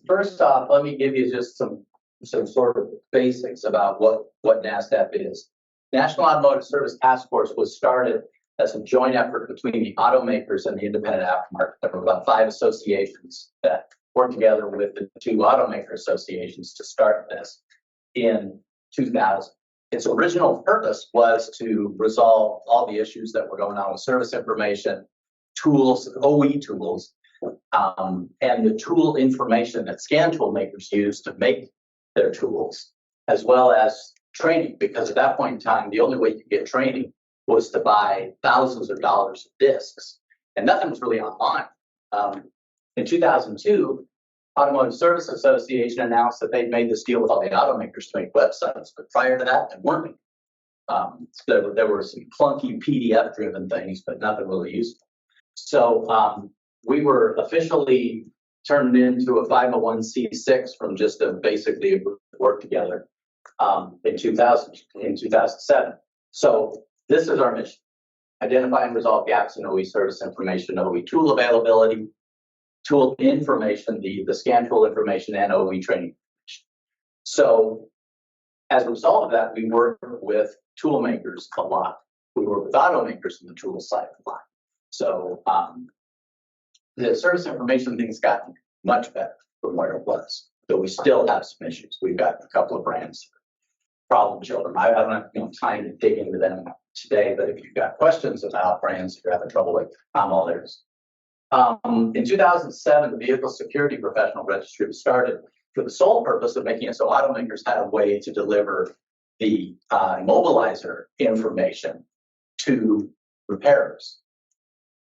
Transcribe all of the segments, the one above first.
First off, let me give you just some sort of basics about what NASTF is. National Automotive Service Task Force was started as a joint effort between the automakers and the independent aftermarket. There were about 5 associations that worked together with the 2 automaker associations to start this in 2000. Its original purpose was to resolve all the issues that were going on with service information, tools, OE tools, and the tool information that scan tool makers use to make their tools, as well as training, because at that point in time, the only way you could get training was to buy thousands of dollars of discs, and nothing was really online. In 2002, Automotive Service Association announced that they'd made this deal with all the automakers to make websites, but prior to that, they weren't. There were some clunky PDF-driven things, but nothing really useful. So we were officially turned into a 501c6 from just basically a group that worked together in 2007. So this is our mission: identify and resolve gaps in OE service information, OE tool availability, tool information, the scan tool information, and OE training. So as a result of that, we work with tool makers a lot. We work with automakers on the tool side a lot. So the service information thing's gotten much better from where it was, but we still have some issues. We've got a couple of brands, problem children. I don't have time to dig into them today, but if you've got questions about brands that you're having trouble with, I'm all theirs. In 2007, the Vehicle Security Professional Registry was started for the sole purpose of making it so automakers had a way to deliver the immobilizer information to repairers.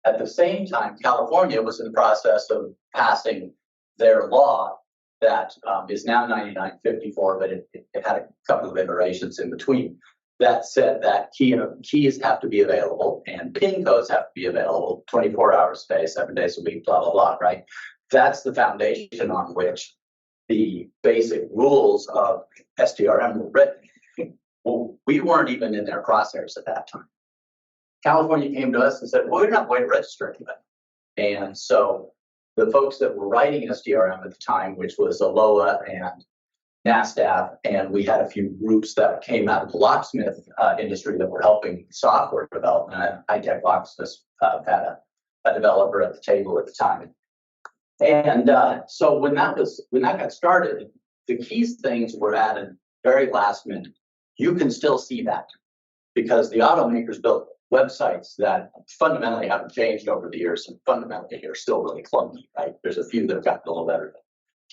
At the same time, California was in the process of passing their law that is now 9954, but it had a couple of iterations in between, that said that keys have to be available and PIN codes have to be available 24 hours a day, 7 days a week, blah, blah, blah, right? That's the foundation on which the basic rules of SDRM were written. Well, we weren't even in their crosshairs at that time. California came to us and said, well, we're not going to register anybody. And so the folks that were writing SDRM at the time, which was ALOA and NASTF, and we had a few groups that came out of the locksmith industry that were helping software development. High-tech locksmith had a developer at the table at the time. And so when that got started, the keys things were added very last minute. You can still see that because the automakers built websites that fundamentally haven't changed over the years and fundamentally are still really clunky, right? There's a few that have gotten a little better, but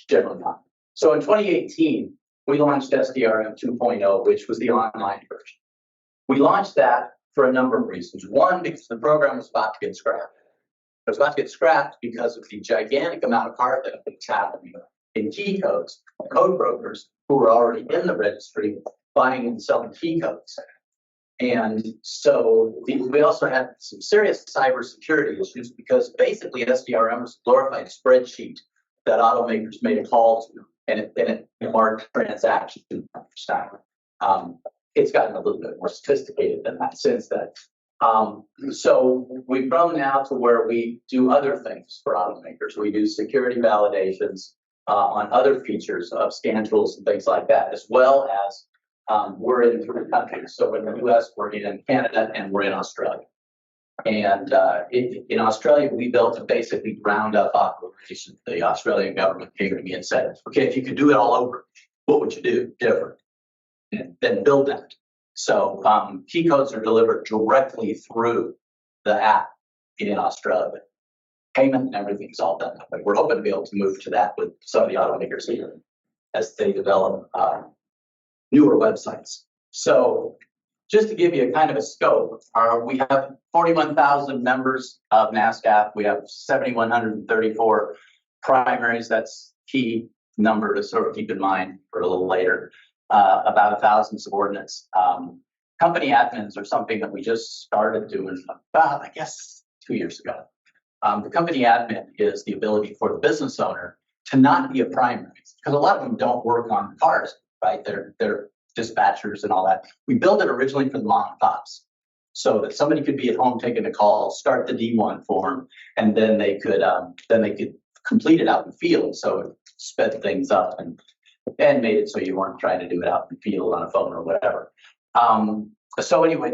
generally not. So in 2018, we launched SDRM 2.0, which was the online version. We launched that for a number of reasons. One, because the program was about to get scrapped. It was about to get scrapped because of the gigantic amount of car theft that's happening in key codes, code brokers who were already in the registry buying and selling key codes. And so we also had some serious cybersecurity issues because basically SDRM was a glorified spreadsheet that automakers made a call to, and it marked transaction style. It's gotten a little bit more sophisticated than that since then. So we've grown now to where we do other things for automakers. We do security validations on other features of scan tools and things like that, as well as we're in 3 countries. So in the US, we're in Canada, and we're in Australia. And in Australia, we built a basically ground-up operation. The Australian government came to me and said, okay, if you could do it all over, what would you do different? And then build that. So key codes are delivered directly through the app in Australia. Payment and everything's all done that way. We're hoping to be able to move to that with some of the automakers here as they develop newer websites. So just to give you a kind of a scope, we have 41,000 members of NASCAF. We have 7,134 primaries. That's key number to sort of keep in mind for a little later. About 1,000 subordinates. Company admins are something that we just started doing about, I guess, 2 years ago. The company admin is the ability for the business owner to not be a primary, because a lot of them don't work on cars, right? They're dispatchers and all that. We built it originally for the mom and pops, so that somebody could be at home taking a call, start the D1 form, and then they could completed out in the field, so it sped things up and made it so you weren't trying to do it out in the field on a phone or whatever. So anyway,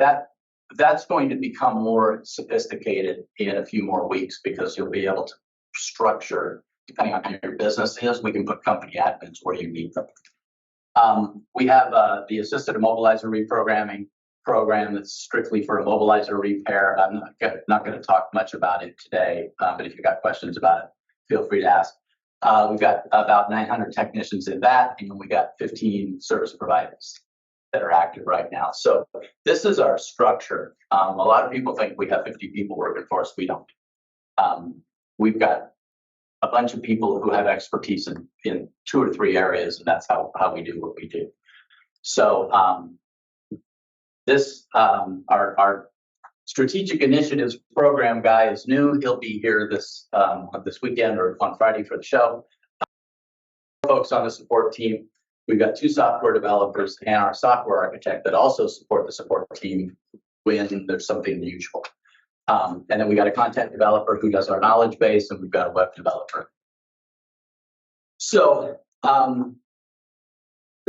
that's going to become more sophisticated in a few more weeks, because you'll be able to structure, depending on how your business is, we can put company admins where you need them. We have the assisted immobilizer reprogramming program that's strictly for immobilizer repair. I'm not going to talk much about it today, but if you've got questions about it, feel free to ask. We've got about 900 technicians in that, and we got 15 service providers that are active right now. So this is our structure. A lot of people think we have 50 people working for us. We don't. We've got a bunch of people who have expertise in 2 or 3 areas, and that's how we do what we do. So our strategic initiatives program guy is new. He'll be here this weekend or on Friday for the show. Folks on the support team. We've got 2 software developers and our software architect that also support the support team when there's something unusual. And then we got a content developer who does our knowledge base, and we've got a web developer. So the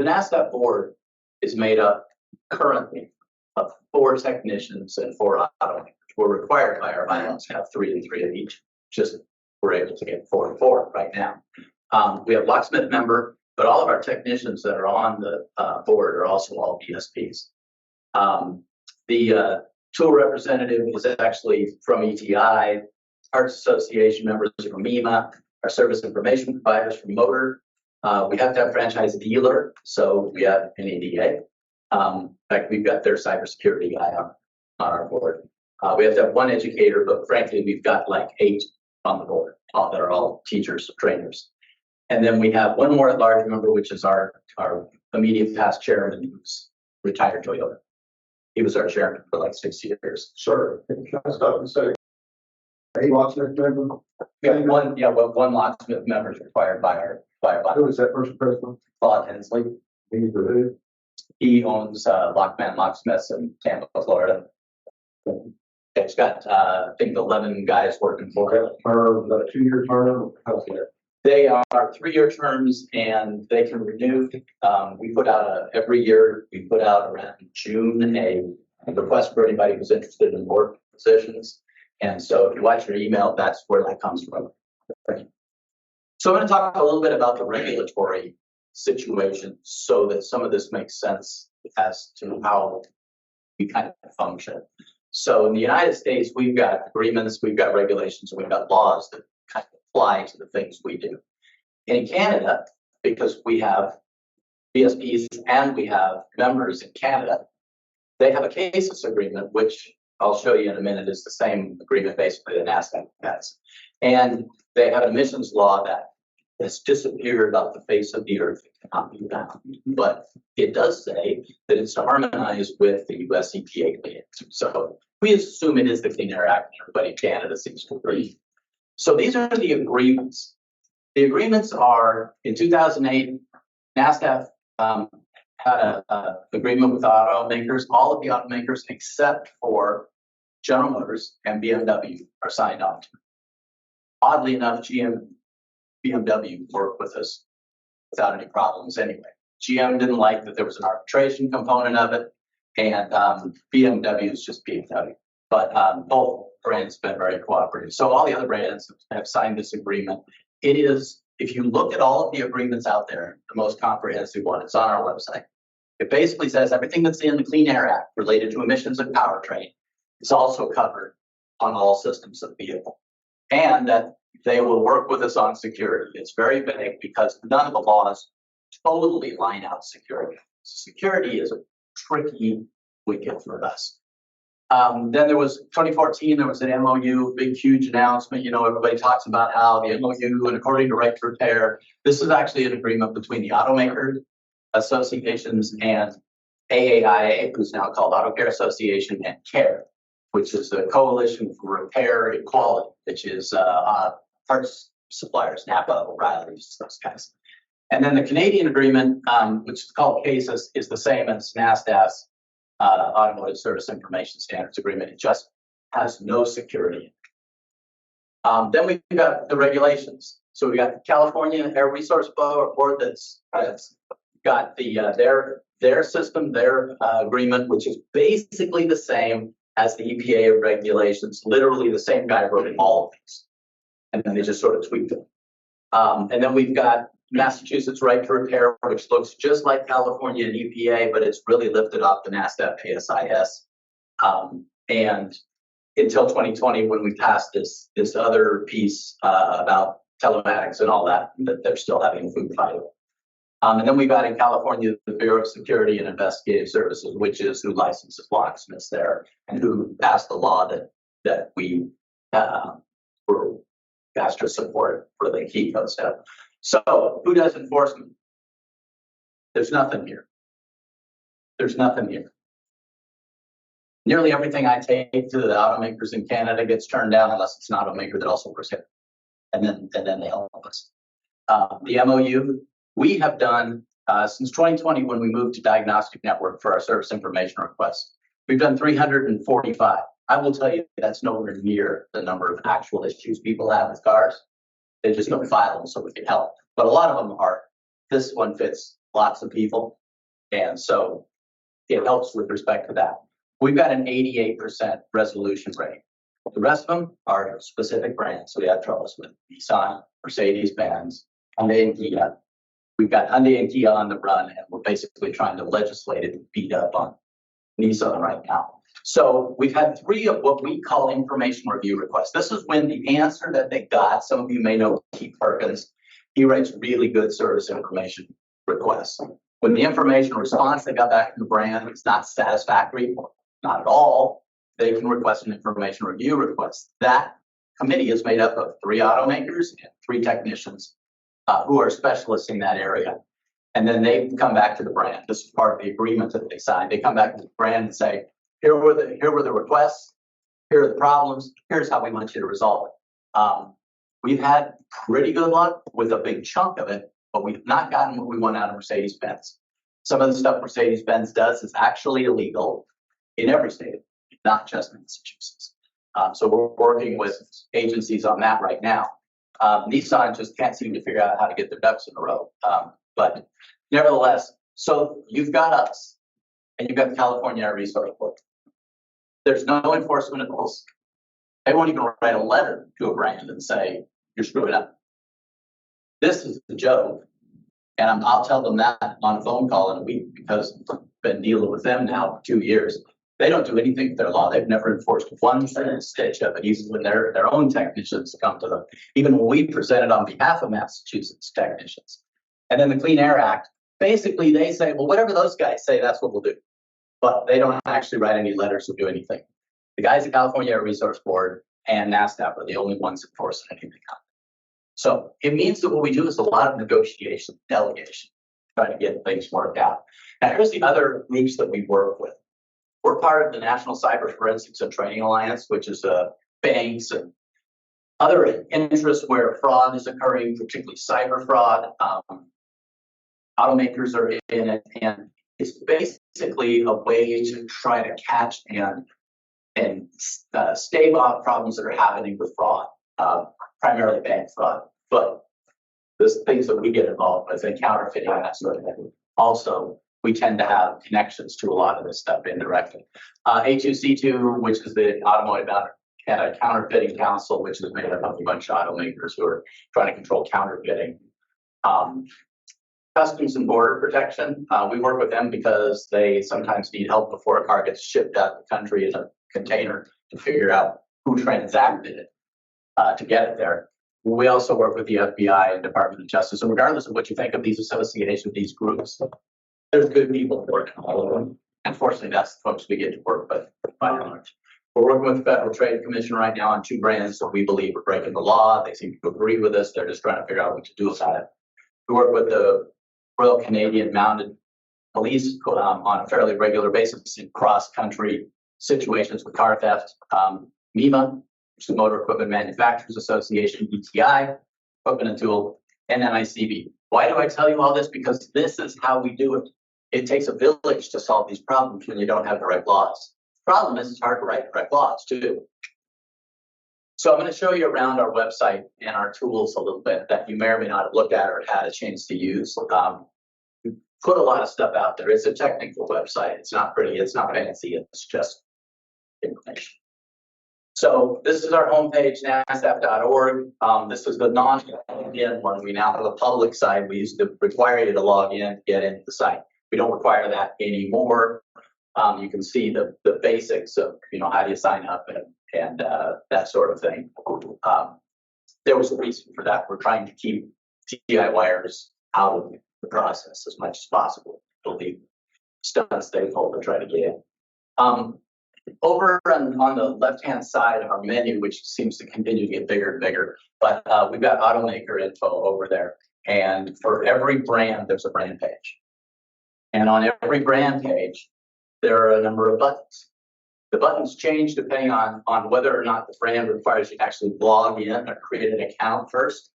NASCAF board is made up currently of 4 technicians and 4 automakers. We're required by our bylaws to have 3 and 3 of each. Just we're able to get 4 and 4 right now. We have locksmith member, but all of our technicians that are on the board are also all BSPs. The tool representative is actually from ETI, Parts Association members from MEMA, our service information providers from Motor. We have to have franchise dealer, so we have NADA. In fact, we've got their cybersecurity guy on our board. We have to have 1 educator, but frankly, we've got like 8 on the board that are all teachers, trainers. And then we have 1 more at-large member, which is our immediate past chairman, who's retired Toyota. He was our chairman for like 6 years. Sure. Can I stop and say, hey, locksmith member? We have 1 locksmith member is required by our bylaw. Who is that person, President? Claude Hensley. He owns Lockman Locksmiths in Tampa, Florida. It's got, I think, 11 guys working for it. Term, a 2-year term? How's that? They are 3-year terms, and they can renew. We put out every year, we put out around June a request for anybody who's interested in board positions. And so if you watch your email, that's where that comes from. So I'm going to talk a little bit about the regulatory situation so that some of this makes sense as to how we kind of function. So in the United States, we've got agreements, we've got regulations, and we've got laws that kind of apply to the things we do. In Canada, because we have BSPs and we have members in Canada, they have a cases agreement, which I'll show you in a minute is the same agreement basically that NASCAF has. And they have an emissions law that has disappeared off the face of the earth. It cannot be found. But it does say that it's to harmonize with the US EPA standards. So we assume it is the Clean Air Act, and everybody in Canada seems to agree. So these are the agreements. The agreements are, in 2008, NASTF had an agreement with automakers. All of the automakers except for General Motors and BMW are signed on to it. Oddly enough, BMW worked with us without any problems anyway. GM didn't like that there was an arbitration component of it, and BMW is just BMW. But both brands have been very cooperative. So all the other brands have signed this agreement. It is, if you look at all of the agreements out there, the most comprehensive one, it's on our website. It basically says everything that's in the Clean Air Act related to emissions and powertrain is also covered on all systems of the vehicle. And that they will work with us on security. It's very vague because none of the laws totally line out security. Security is a tricky wicket for us. Then there was 2014, there was an MOU, big, huge announcement. You know, everybody talks about how the MOU and according to right to repair, this is actually an agreement between the automaker associations and AAIA, who's now called Auto Care Association, and CARE, which is the Coalition for Repair Equality, which is parts suppliers, Napa, O'Reilly's, those guys. And then the Canadian agreement, which is called CASIS, is the same as NASTF's Automotive Service Information Standards Agreement. It just has no security. Then we've got the regulations. So we got the California Air Resource Board that's got the their system, their agreement, which is basically the same as the EPA regulations. Literally the same guy wrote all of these, and then they just sort of tweaked them. And then we've got Massachusetts right to repair, which looks just like California and EPA, but it's really lifted off the NASTF ASIS. And until 2020, when we passed this other piece about telematics and all that, they're still having a food fight. And then we got in California the Bureau of Security and Investigative Services, which is who licenses locksmiths there and who passed the law that we were asked to support for the key code stuff. So who does enforcement? There's nothing here. There's nothing here. Nearly everything I take to the automakers in Canada gets turned down unless it's an automaker that also works here. And then they help us. The MOU we have done since 2020 when we moved to diagnostic network for our service information requests. We've done 345. I will tell you that's nowhere near the number of actual issues people have with cars. They just don't file them so we can help. But a lot of them are. This one fits lots of people. And so it helps with respect to that. We've got an 88% resolution rate. The rest of them are specific brands. So we have troubles with Nissan, Mercedes-Benz, Hyundai and Kia. We've got Hyundai and Kia on the run, and we're basically trying to legislate it and beat up on Nissan right now. So we've had 3 of what we call information review requests. This is when the answer that they got, some of you may know Keith Perkins, he writes really good service information requests. When the information response they got back from the brand is not satisfactory, not at all, they can request an information review request. That committee is made up of 3 automakers and 3 technicians who are specialists in that area. And then they come back to the brand. This is part of the agreement that they signed. They come back to the brand and say, here were the requests, here are the problems, here's how we want you to resolve it. We've had pretty good luck with a big chunk of it, but we've not gotten what we want out of Mercedes-Benz. Some of the stuff Mercedes-Benz does is actually illegal in every state, not just Massachusetts. So we're working with agencies on that right now. Nissan just can't seem to figure out how to get their ducks in a row. But nevertheless, so you've got us and you've got the California Air Resource Board. There's no enforcement of those. They won't even write a letter to a brand and say, you're screwing up. This is a joke. And I'll tell them that on a phone call in a week because I've been dealing with them now for 2 years. They don't do anything with their law. They've never enforced one stitch of it, even when their own technicians come to them. Even when we presented on behalf of Massachusetts technicians. And then the Clean Air Act, basically they say, well, whatever those guys say, that's what we'll do. But they don't actually write any letters or do anything. The guys at California Air Resource Board and NASCAF are the only ones enforcing anything. So it means that what we do is a lot of negotiation, delegation, trying to get things worked out. Now here's the other groups that we work with. We're part of the National Cyber Forensics and Training Alliance, which is banks and other interests where fraud is occurring, particularly cyber fraud. Automakers are in it, and it's basically a way to try to catch and stave off problems that are happening with fraud, primarily bank fraud. But there's things that we get involved with, and counterfeiting and that sort of thing. Also, we tend to have connections to a lot of this stuff indirectly. A2C2, which is the Automotive Counterfeiting Council, which is made up of a bunch of automakers who are trying to control counterfeiting. Customs and Border Protection, we work with them because they sometimes need help before a car gets shipped out of the country in a container to figure out who transacted it to get it there. We also work with the FBI and Department of Justice. So regardless of what you think of these associations, these groups, there's good people working all of them. Unfortunately, that's the folks we get to work with by and large. We're working with the Federal Trade Commission right now on 2 brands that we believe are breaking the law. They seem to agree with us. They're just trying to figure out what to do about it. We work with the Royal Canadian Mounted Police on a fairly regular basis in cross-country situations with car theft. MEMA, which is the Motor Equipment Manufacturers Association, ETI, Equipment and Tool, and NICB. Why do I tell you all this? Because this is how we do it. It takes a village to solve these problems when you don't have direct laws. The problem is it's hard to write direct laws too. So I'm going to show you around our website and our tools a little bit that you may or may not have looked at or had a chance to use. We put a lot of stuff out there. It's a technical website. It's not pretty. It's not fancy. It's just information. So this is our homepage, NASCAF.org. This is the non-login one. We now have a public site. We used to require you to log in to get into the site. We don't require that anymore. You can see the basics of, how do you sign up and that sort of thing. There was a reason for that. We're trying to keep DIYers out of the process as much as possible. It'll be stunts they hold to try to get in. Over on the left-hand side of our menu, which seems to continue to get bigger and bigger, but we've got automaker info over there. And for every brand, there's a brand page. And on every brand page, there are a number of buttons. The buttons change depending on whether or not the brand requires you to actually log in or create an account first.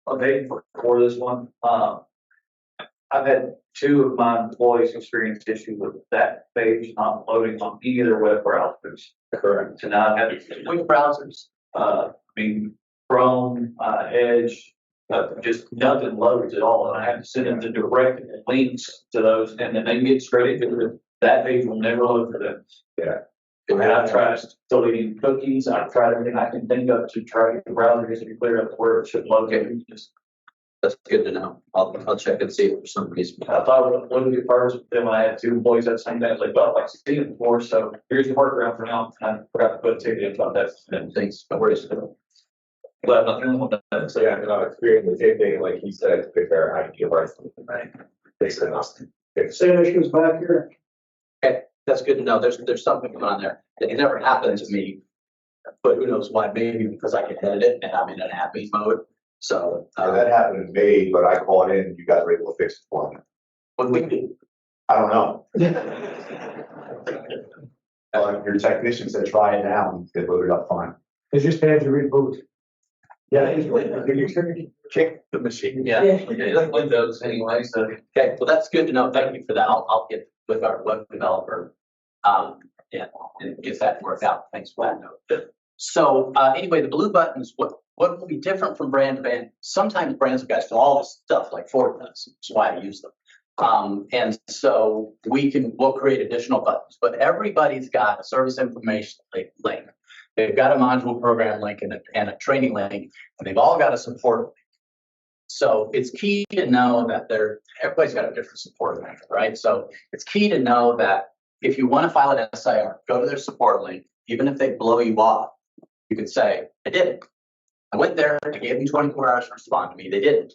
Okay, for this one, I've had 2 of my employees experience issues with that page not loading on either web browsers. Correct. So now I've had Which browsers? Chrome, Edge, just nothing loads at all. And I have to send them the direct links to those, and then they get straight into that page will never load for them. Yeah. And I've tried deleting cookies. I've tried everything I can think of to try to get the browser to be clear up to where it should locate. That's good to know. I'll check and see if for some reason. I thought it would be first, but then when I had 2 employees that same day, I was like, well, I've seen it before, so here's the workaround for now. I forgot to put a ticket in about that. And things, no worries. But nothing on that. So yeah, I experienced the same thing, like he said, to prepare how to get right. Right. They said nothing. Same issues back here. Okay, that's good to know. There's something going on there. It never happened to me, but who knows why? Maybe because I can edit it and I'm in an admin mode. So That happened to me, but I called in, you guys were able to fix it for me. what we do. I don't know. Your technician said try it now and it loaded up fine. It's just had to reboot. Yeah, kick the machine. Yeah, like Windows anyway. So okay, well that's good to know. Thank you for that. I'll get with our web developer, and get that worked out. Thanks for that note. So anyway, the blue buttons. What will be different from brand to brand? Sometimes brands have got all this stuff like Ford does. That's why I use them. And so we'll create additional buttons, but everybody's got a service information link. They've got a module program link and a training link, and they've all got a support link. So it's key to know that everybody's got a different support link, right? So it's key to know that if you want to file an SIR, go to their support link. Even if they blow you off, you can say, I did it. I went there, I gave them 24 hours to respond to me. They didn't.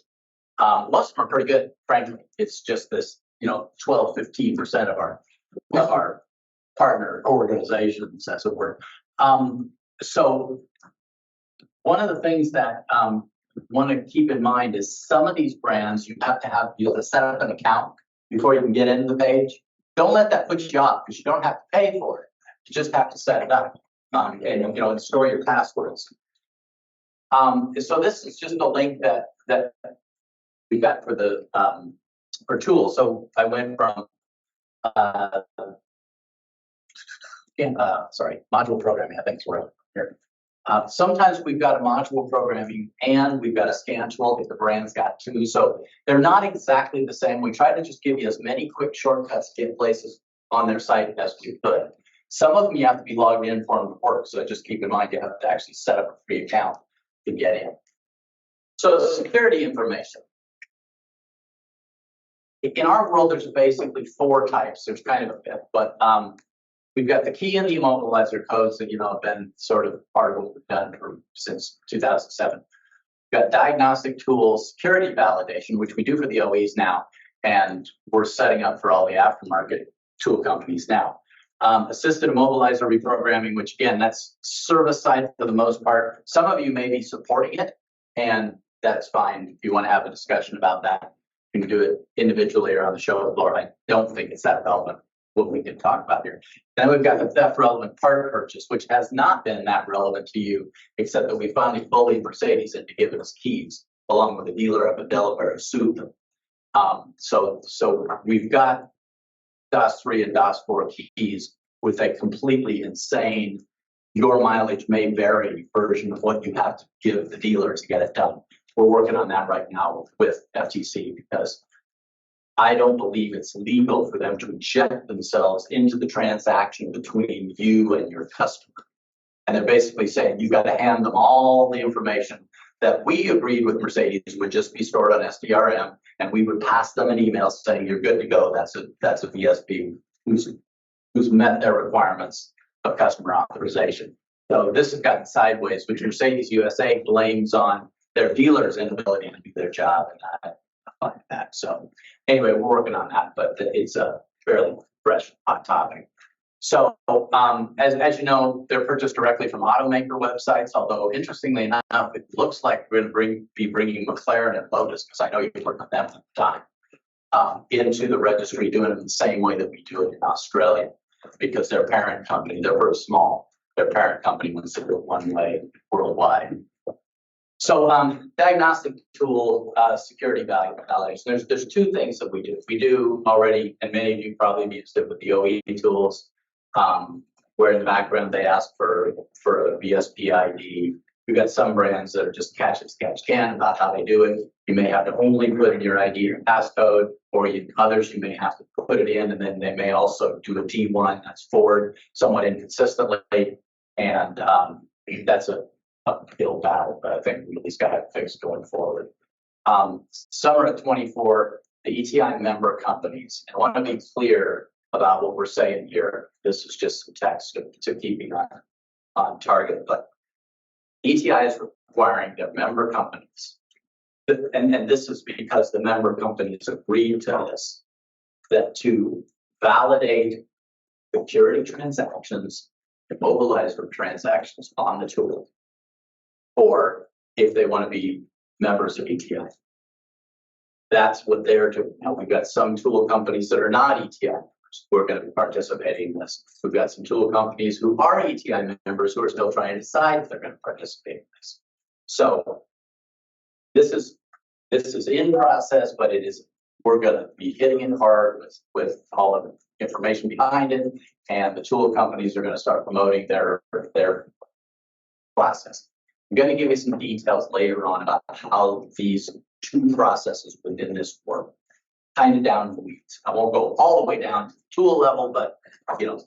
Most of them are pretty good, frankly. It's just this, 12, 15% of our partner organizations, as it were. So one of the things that want to keep in mind is some of these brands you have to set up an account before you can get into the page. Don't let that put you off because you don't have to pay for it. You just have to set it up and store your passwords. So this is just a link that we got for the for tools. So I went from module programming, I think is where here. Sometimes we've got a module programming and we've got a scan tool if the brand's got 2. So they're not exactly the same. We try to just give you as many quick shortcuts to get places on their site as we could. Some of them you have to be logged in for them to work. So just keep in mind you have to actually set up a free account to get in. So security information. In our world, there's basically 4 types. There's kind of a fifth, but we've got the key and the immobilizer codes that have been sort of part of what we've done since 2007. We've got diagnostic tools, security validation, which we do for the OEs now, and we're setting up for all the aftermarket tool companies now. Assisted immobilizer reprogramming, which again, that's service side for the most part. Some of you may be supporting it, and that's fine. If you want to have a discussion about that, you can do it individually or on the show floor. I don't think it's that relevant, what we can talk about here. Then we've got the theft relevant part purchase, which has not been that relevant to you, except that we finally bullied Mercedes into giving us keys, along with a dealer up in Delaware who sued them. So we've got DOS 3 and DOS 4 keys with a completely insane your mileage may vary version of what you have to give the dealer to get it done. We're working on that right now with FTC because I don't believe it's legal for them to inject themselves into the transaction between you and your customer. And they're basically saying you got to hand them all the information that we agreed with Mercedes would just be stored on SDRM, and we would pass them an email saying you're good to go. That's a VSP who's met their requirements of customer authorization. So this has gotten sideways, which Mercedes USA blames on their dealers' inability to do their job, and I find that. So anyway, we're working on that, but it's a fairly fresh, hot topic. So as you know, they're purchased directly from automaker websites, although interestingly enough, it looks like we're going to be bringing McLaren and Lotus, because I know you've worked with them at the time, into the registry, doing it in the same way that we do it in Australia, because their parent company, they're very small, their parent company wants to do it one way worldwide. So diagnostic tool, security validation, there's two things that we do. We do already, and many of you probably have used it with the OE tools, where in the background they ask for a VSP ID. We've got some brands that are just catch as catch can about how they do it. You may have to only put in your ID or passcode, or others you may have to put it in, and then they may also do a T1 that's forward somewhat inconsistently, and that's a uphill battle, but I think we at least got it fixed going forward. Summer of 24, the ETI member companies, I want to be clear about what we're saying here. This is just some text to keeping on target, but ETI is requiring their member companies, and this is because the member companies agreed to this, that to validate security transactions, immobilize for transactions on the tool, or if they want to be members of ETI. That's what they're doing. Now, we've got some tool companies that are not ETI members who are going to be participating in this. We've got some tool companies who are ETI members who are still trying to decide if they're going to participate in this. So this is in process, but we're going to be hitting it hard with all of the information behind it, and the tool companies are going to start promoting their process. I'm going to give you some details later on about how these two processes within this work, kind of down in the weeds. I won't go all the way down to the tool level, but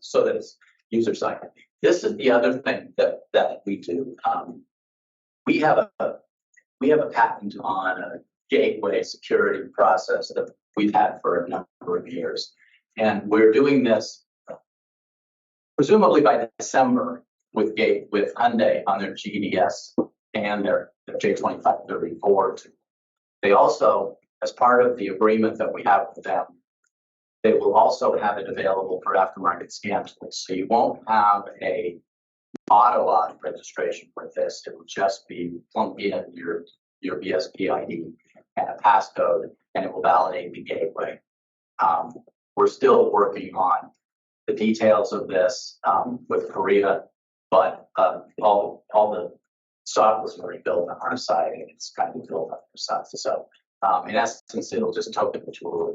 so that it's user side. This is the other thing that we do. We have a patent on a gateway security process that we've had for a number of years, and we're doing this presumably by December with Hyundai on their GDS and their J2534. They also, as part of the agreement that we have with them, they will also have it available for aftermarket scan tools. So you won't have a auto registration with this. It will just be plump in your VSP ID and a passcode, and it will validate the gateway. We're still working on the details of this with Korea, but all the software is already built on our side, and it's kind of built on our side. So in essence, it'll just token the tool.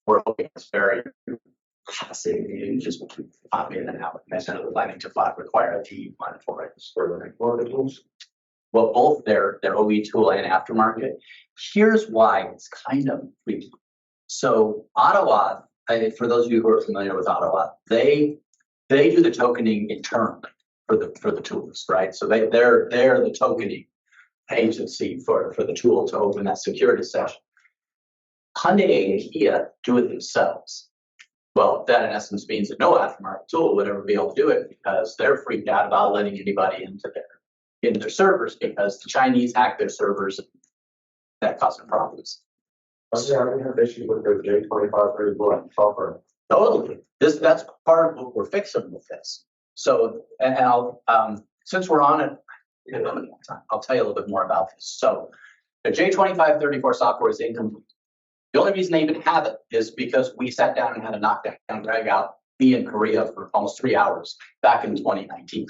We're hoping it's very passive. You just pop in and out. Instead of planning to require a T1 for it. For the tools. Well, both their OE tool and aftermarket. Here's why it's kind of freaky. So AutoAuth, for those of you who are familiar with AutoAuth, they do the tokening internally for the tools, right? So they're the tokening agency for the tool to open that security session. Hyundai and Kia do it themselves. Well, that in essence means that no aftermarket tool would ever be able to do it because they're freaked out about letting anybody into their servers because the Chinese hack their servers and that caused them problems. Yeah, I have issues with the J2534 software. Totally. That's part of what we're fixing with this. So, and I'll, since we're on it, I'll tell you a little bit more about this. So, the J2534 software is incomplete. The only reason they even have it is because we sat down and had a knockdown drag out me in Korea for almost 3 hours back in 2019.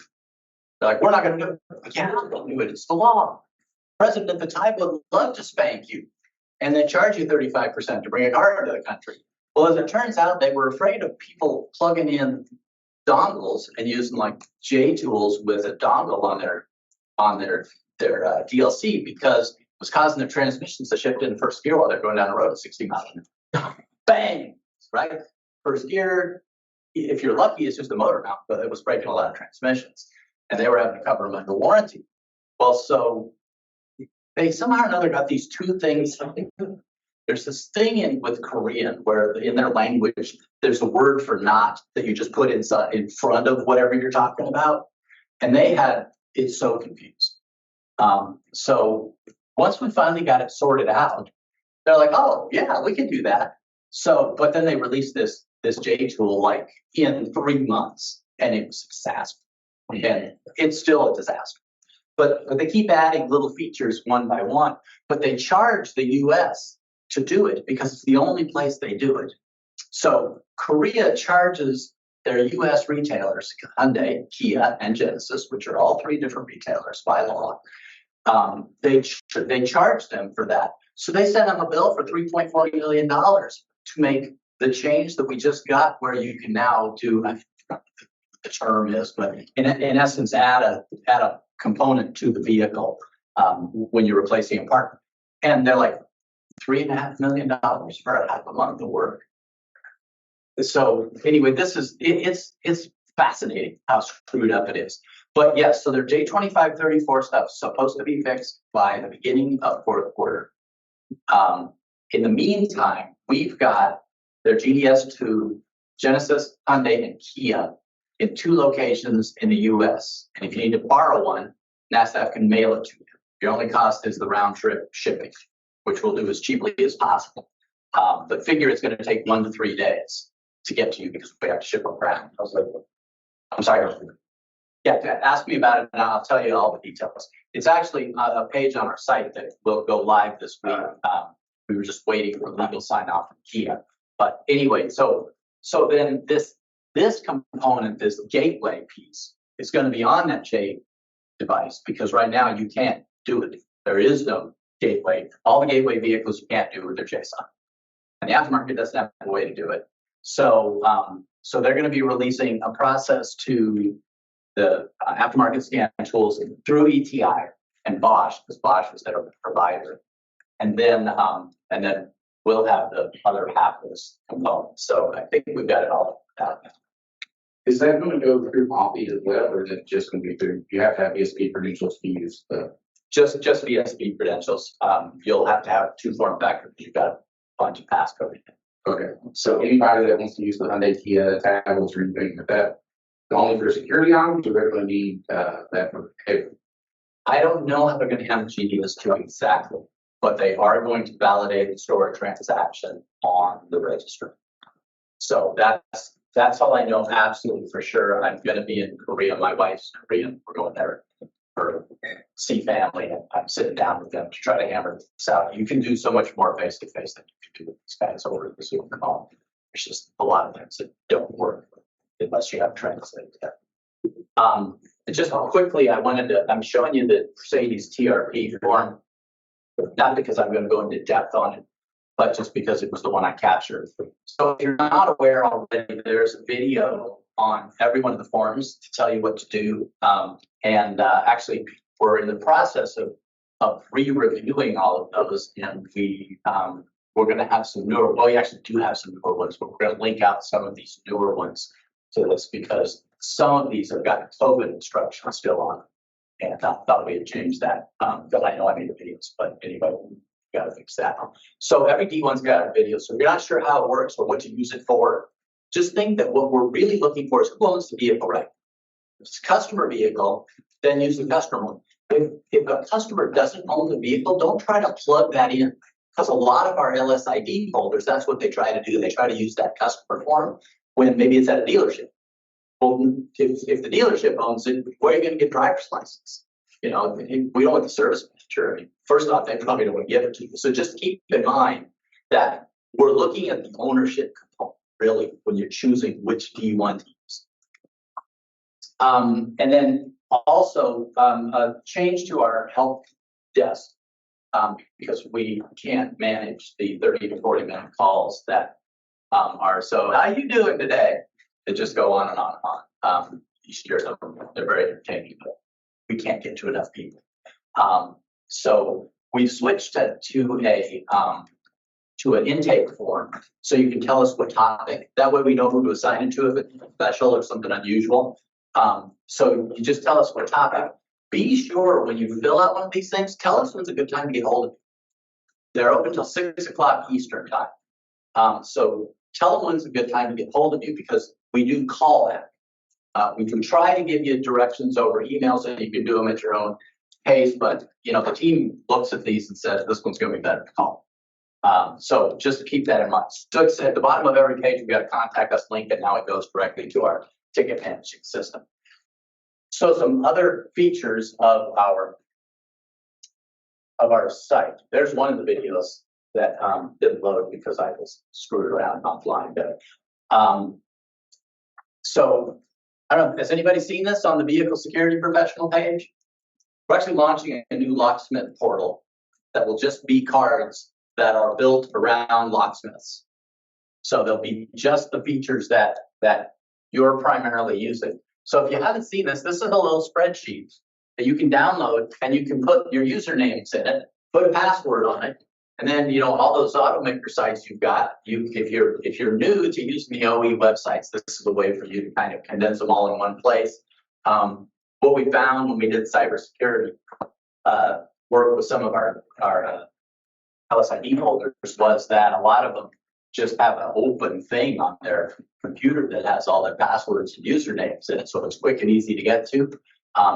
They're like, we're not going to do it. We can't do it. It's the law. The president at the time would love to spank you and then charge you 35% to bring a car into the country. Well, as it turns out, they were afraid of people plugging in dongles and using like J tools with a dongle on their DLC because it was causing their transmissions to shift in first gear while they're going down the road at 60 miles an hour. Bang! Right? First gear, if you're lucky, it's just a motor mount, but it was breaking a lot of transmissions. And they were having to cover them under warranty. Well, so they somehow or another got these two things. There's this thing with Korean where in their language, there's a word for not that you just put in front of whatever you're talking about. And they had it so confused. So once we finally got it sorted out, they're like, oh, yeah, we can do that. So, but then they released this J tool like in 3 months, and it was a disaster. And it's still a disaster. But they keep adding little features one by one, but they charge the US to do it because it's the only place they do it. So Korea charges their US retailers, Hyundai, Kia, and Genesis, which are all 3 different retailers by law. They charge them for that. So they sent them a bill for $3.4 million to make the change that we just got, where you can now do, I forgot what the term is, but in essence, add a component to the vehicle when you're replacing a part. And they're like $3.5 million for half a month of work. So anyway, it's fascinating how screwed up it is. But yes, so their J2534 stuff's supposed to be fixed by the beginning of 4th quarter. In the meantime, we've got their GDS2, Genesis, Hyundai, and Kia in 2 locations in the US. And if you need to borrow one, NASCAF can mail it to you. Your only cost is the round trip shipping, which we'll do as cheaply as possible. But figure it's going to take 1 to 3 days to get to you because we have to ship them around. I'm sorry. Yeah, ask me about it and I'll tell you all the details. It's actually a page on our site that will go live this week. We were just waiting for legal sign off from Kia. But anyway, so then this component, this gateway piece, is going to be on that J device because right now you can't do it. There is no gateway. All the gateway vehicles you can't do with their JSON. And the aftermarket doesn't have a way to do it. So they're going to be releasing a process to the aftermarket scan tools through ETI and Bosch, because Bosch was their provider. And then we'll have the other half of this component. So I think we've got it all out. Is that going to go through Poppy as well, or is it just going to be through? You have to have ESP credentials to use the. Just ESP credentials. You'll have to have 2 form factors. You've got a bunch of passcode. Okay. So anybody that wants to use the Hyundai Kia tables or anything like that, only for security items, or they're going to need that for everything? I don't know how they're going to handle GDS2 exactly, but they are going to validate and store a transaction on the registry. So that's all I know absolutely for sure. I'm going to be in Korea. My wife's Korean. We're going there for see family, and I'm sitting down with them to try to hammer this out. You can do so much more face to face than you can do with these guys over the Zoom call. There's just a lot of things that don't work unless you have translated. Just quickly, I'm showing you the Mercedes TRP form, not because I'm going to go into depth on it, but just because it was the one I captured. So if you're not aware already, there's a video on every one of the forms to tell you what to do. Actually, we're in the process of re-reviewing all of those, and we're going to have some newer. Well, we actually do have some newer ones, but we're going to link out some of these newer ones to this because some of these have got COVID instructions still on, and I thought we had changed that. But I know I made the videos, but anyway, we got to fix that. So every D1's got a video. So if you're not sure how it works or what to use it for, just think that what we're really looking for is who owns the vehicle, right? If it's a customer vehicle, then use the customer one. If a customer doesn't own the vehicle, don't try to plug that in. Because a lot of our LSID holders, that's what they try to do. They try to use that customer form when maybe it's at a dealership. Well, if the dealership owns it, where are you going to get driver's license? You know, we don't want the service manager. I mean, first off, they probably don't want to give it to you. So just keep in mind that we're looking at the ownership component, really, when you're choosing which D1 to use. And then also a change to our help desk, because we can't manage the 30 to 40 minute calls that are. So how you doing today? that just go on and on and on. You should hear them. They're very entertaining, but we can't get to enough people. So we've switched to an intake form, so you can tell us what topic. That way we know who to assign it to if it's special or something unusual. So you just tell us what topic. Be sure when you fill out one of these things, tell us when's a good time to get hold of you. They're open till 6 o'clock Eastern time. So tell them when's a good time to get hold of you, because we do call that. We can try to give you directions over email so you can do them at your own pace, but the team looks at these and says this one's going to be better to call. So just keep that in mind. So it's at the bottom of every page, we've got a contact us link, and now it goes directly to our ticket managing system. So some other features of our site. There's one of the videos that didn't load because I was screwed around offline. So I don't know, has anybody seen this on the vehicle security professional page? We're actually launching a new locksmith portal that will just be cards that are built around locksmiths. So they'll be just the features that you're primarily using. So if you haven't seen this, this is a little spreadsheet that you can download, and you can put your usernames in it, put a password on it, and then all those automaker sites you've got. If you're new to using the OE websites, this is a way for you to kind of condense them all in one place. What we found when we did cybersecurity work with some of our LSID holders was that a lot of them just have an open thing on their computer that has all their passwords and usernames in it, so it's quick and easy to get to.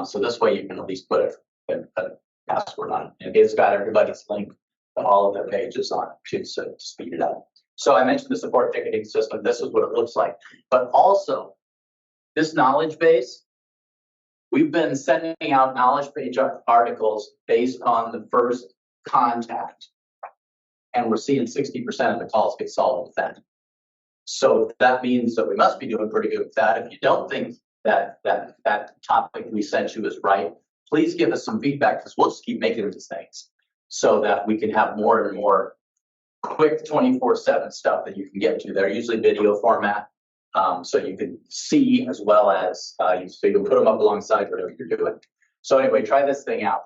So this way you can at least put a password on it. And it's got everybody's link to all of their pages on it too, so to speed it up. So I mentioned the support ticketing system. This is what it looks like. But also, this knowledge base, we've been sending out knowledge base articles based on the first contact. And we're seeing 60% of the calls get solved with that. So that means that we must be doing pretty good with that. If you don't think that topic we sent you is right, please give us some feedback, because we'll just keep making these things so that we can have more and more quick 24/7 stuff that you can get to. They're usually video format, so you can see as well as so you can put them up alongside whatever you're doing. So anyway, try this thing out.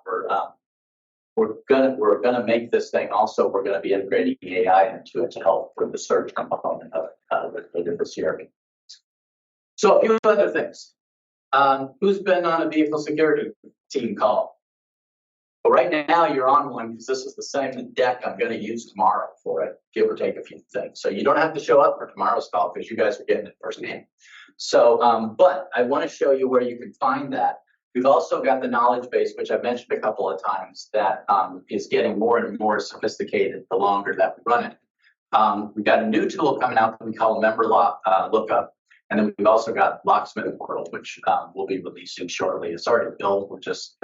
We're gonna make this thing also. We're gonna be integrating AI into it to help with the search component of it later this year. So a few other things. Who's been on a vehicle security team call? Well, right now you're on one, because this is the same deck I'm going to use tomorrow for it, give or take a few things. So you don't have to show up for tomorrow's call, because you guys are getting it firsthand. So, but I want to show you where you can find that. We've also got the knowledge base, which I've mentioned a couple of times, that is getting more and more sophisticated the longer that we run it. We've got a new tool coming out that we call member lookup. And then we've also got locksmith portal, which we'll be releasing shortly. It's already built. We're just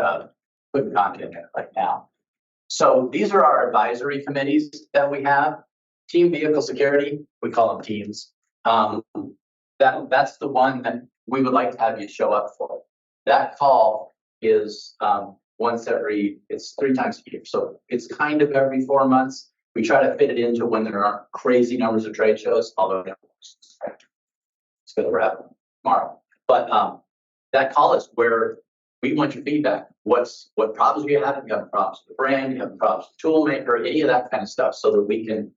putting content in it right now. So these are our advisory committees that we have. Team vehicle security, we call them teams. That's the one that we would like to have you show up for. That call is it's 3 times a year. So it's kind of every 4 months. We try to fit it into when there aren't crazy numbers of trade shows, although it's going to wrap up tomorrow. But that call is where we want your feedback. What problems do you have? You have problems with the brand, you have problems with the tool maker, any of that kind of stuff, so that we can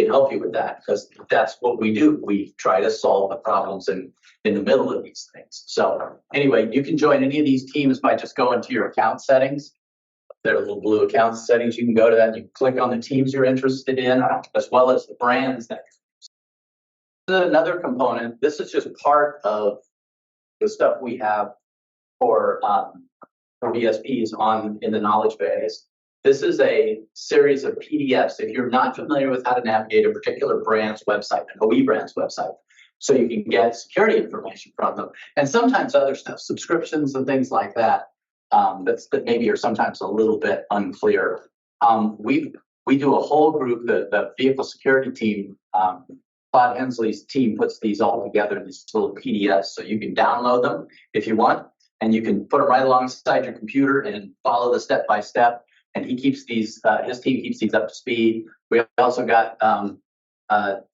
help you with that, because that's what we do. We try to solve the problems in the middle of these things. So anyway, you can join any of these teams by just going to your account settings. There are little blue account settings. You can go to that and you can click on the teams you're interested in, as well as the brands that. This is another component. This is just part of the stuff we have for VSPs in the knowledge base. This is a series of PDFs. If you're not familiar with how to navigate a particular brand's website, an OE brand's website, so you can get security information from them, and sometimes other stuff, subscriptions and things like that, that maybe are sometimes a little bit unclear. We do a whole group, the vehicle security team. Todd Hensley's team puts these all together in these little PDFs, so you can download them if you want, and you can put them right alongside your computer and follow the step-by-step. And he keeps these, his team keeps these up to speed. We also got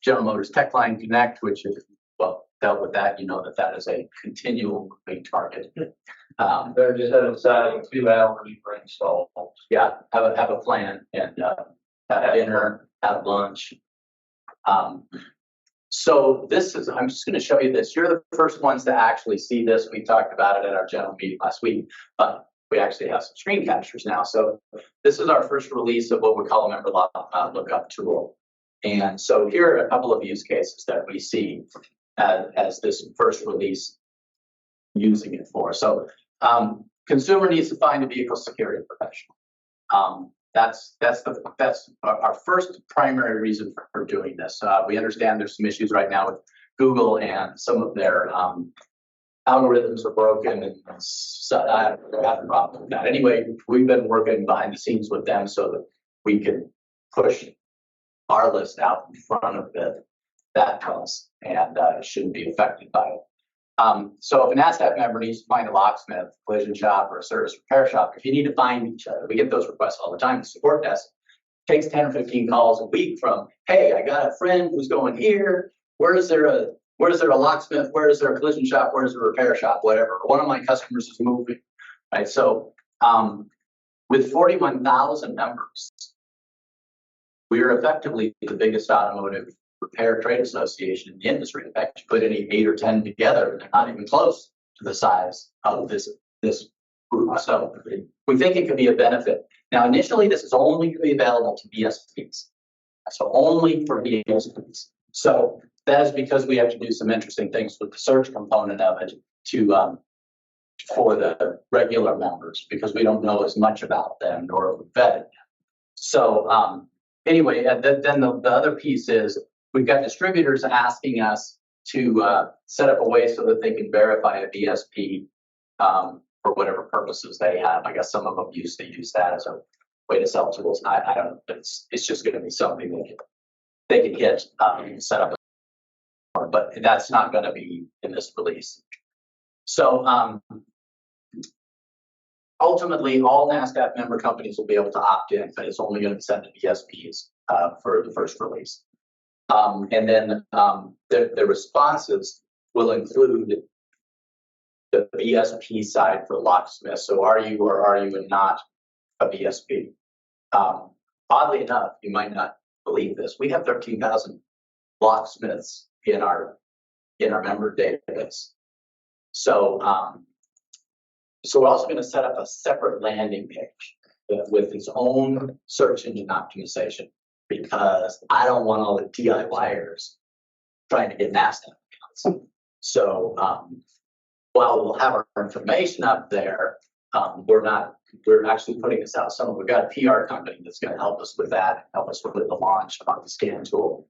General Motors Tech Line Connect, which is, well, dealt with that, you know that that is a continual moving target. They're just having deciding 2 hours for install. Yeah, have a plan and have dinner, have lunch. So this is, I'm just going to show you this. You're the first ones to actually see this. We talked about it at our general meeting last week, but we actually have some screen captures now. So this is our first release of what we call a member lookup tool. And so here are a couple of use cases that we see as this first release using it for. So consumer needs to find a vehicle security professional. That's our first primary reason for doing this. We understand there's some issues right now with Google and some of their algorithms are broken, and so I have a problem with that. Anyway, we've been working behind the scenes with them so that we can push our list out in front of that cost, and it shouldn't be affected by it. So if an NASCAF member needs to find a locksmith, collision shop, or a service repair shop, if you need to find each other, we get those requests all the time. The support desk takes 10 or 15 calls a week from, hey, I got a friend who's going here. Where is there a locksmith? Where is there a collision shop? Where is there a repair shop? Whatever. One of my customers is moving, right? So with 41,000 members, we are effectively the biggest automotive repair trade association in the industry. In fact, you put any 8 or 10 together, they're not even close to the size of this group. So we think it could be a benefit. Now, initially, this is only going to be available to BSPs. So only for BSPs. So that is because we have to do some interesting things with the search component of it for the regular members, because we don't know as much about them nor have vetted them. So anyway, then the other piece is we've got distributors asking us to set up a way so that they can verify a BSP for whatever purposes they have. I guess some of them used to use that as a way to sell tools. I don't know, but it's just going to be something they can hit and set up. But that's not going to be in this release. So ultimately, all NASCAF member companies will be able to opt in, but it's only going to be sent to BSPs for the first release. And then the responses will include the BSP side for locksmith. So are you or are you not a BSP? Oddly enough, you might not believe this, we have 13,000 locksmiths in our member database. So so we're also going to set up a separate landing page with its own search engine optimization, because I don't want all the DIYers trying to get NASTF accounts. So while we'll have our information up there, we're actually putting this out. We've got a PR company that's going to help us with that, help us with the launch of the scan tool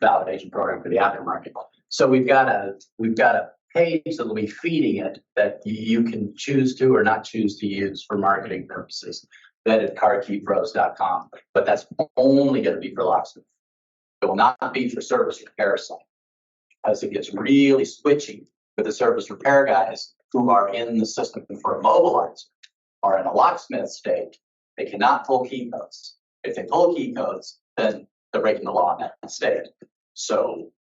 validation program for the aftermarket. So we've got a page that will be feeding it that you can choose to or not choose to use for marketing purposes. Vetted carkeypros.com, but that's only going to be for locksmith. It will not be for service repair site, because it gets really switchy with the service repair guys who are in the system for a mobilizer or in a locksmith state. They cannot pull key codes. If they pull key codes, then they're breaking the law in that state. So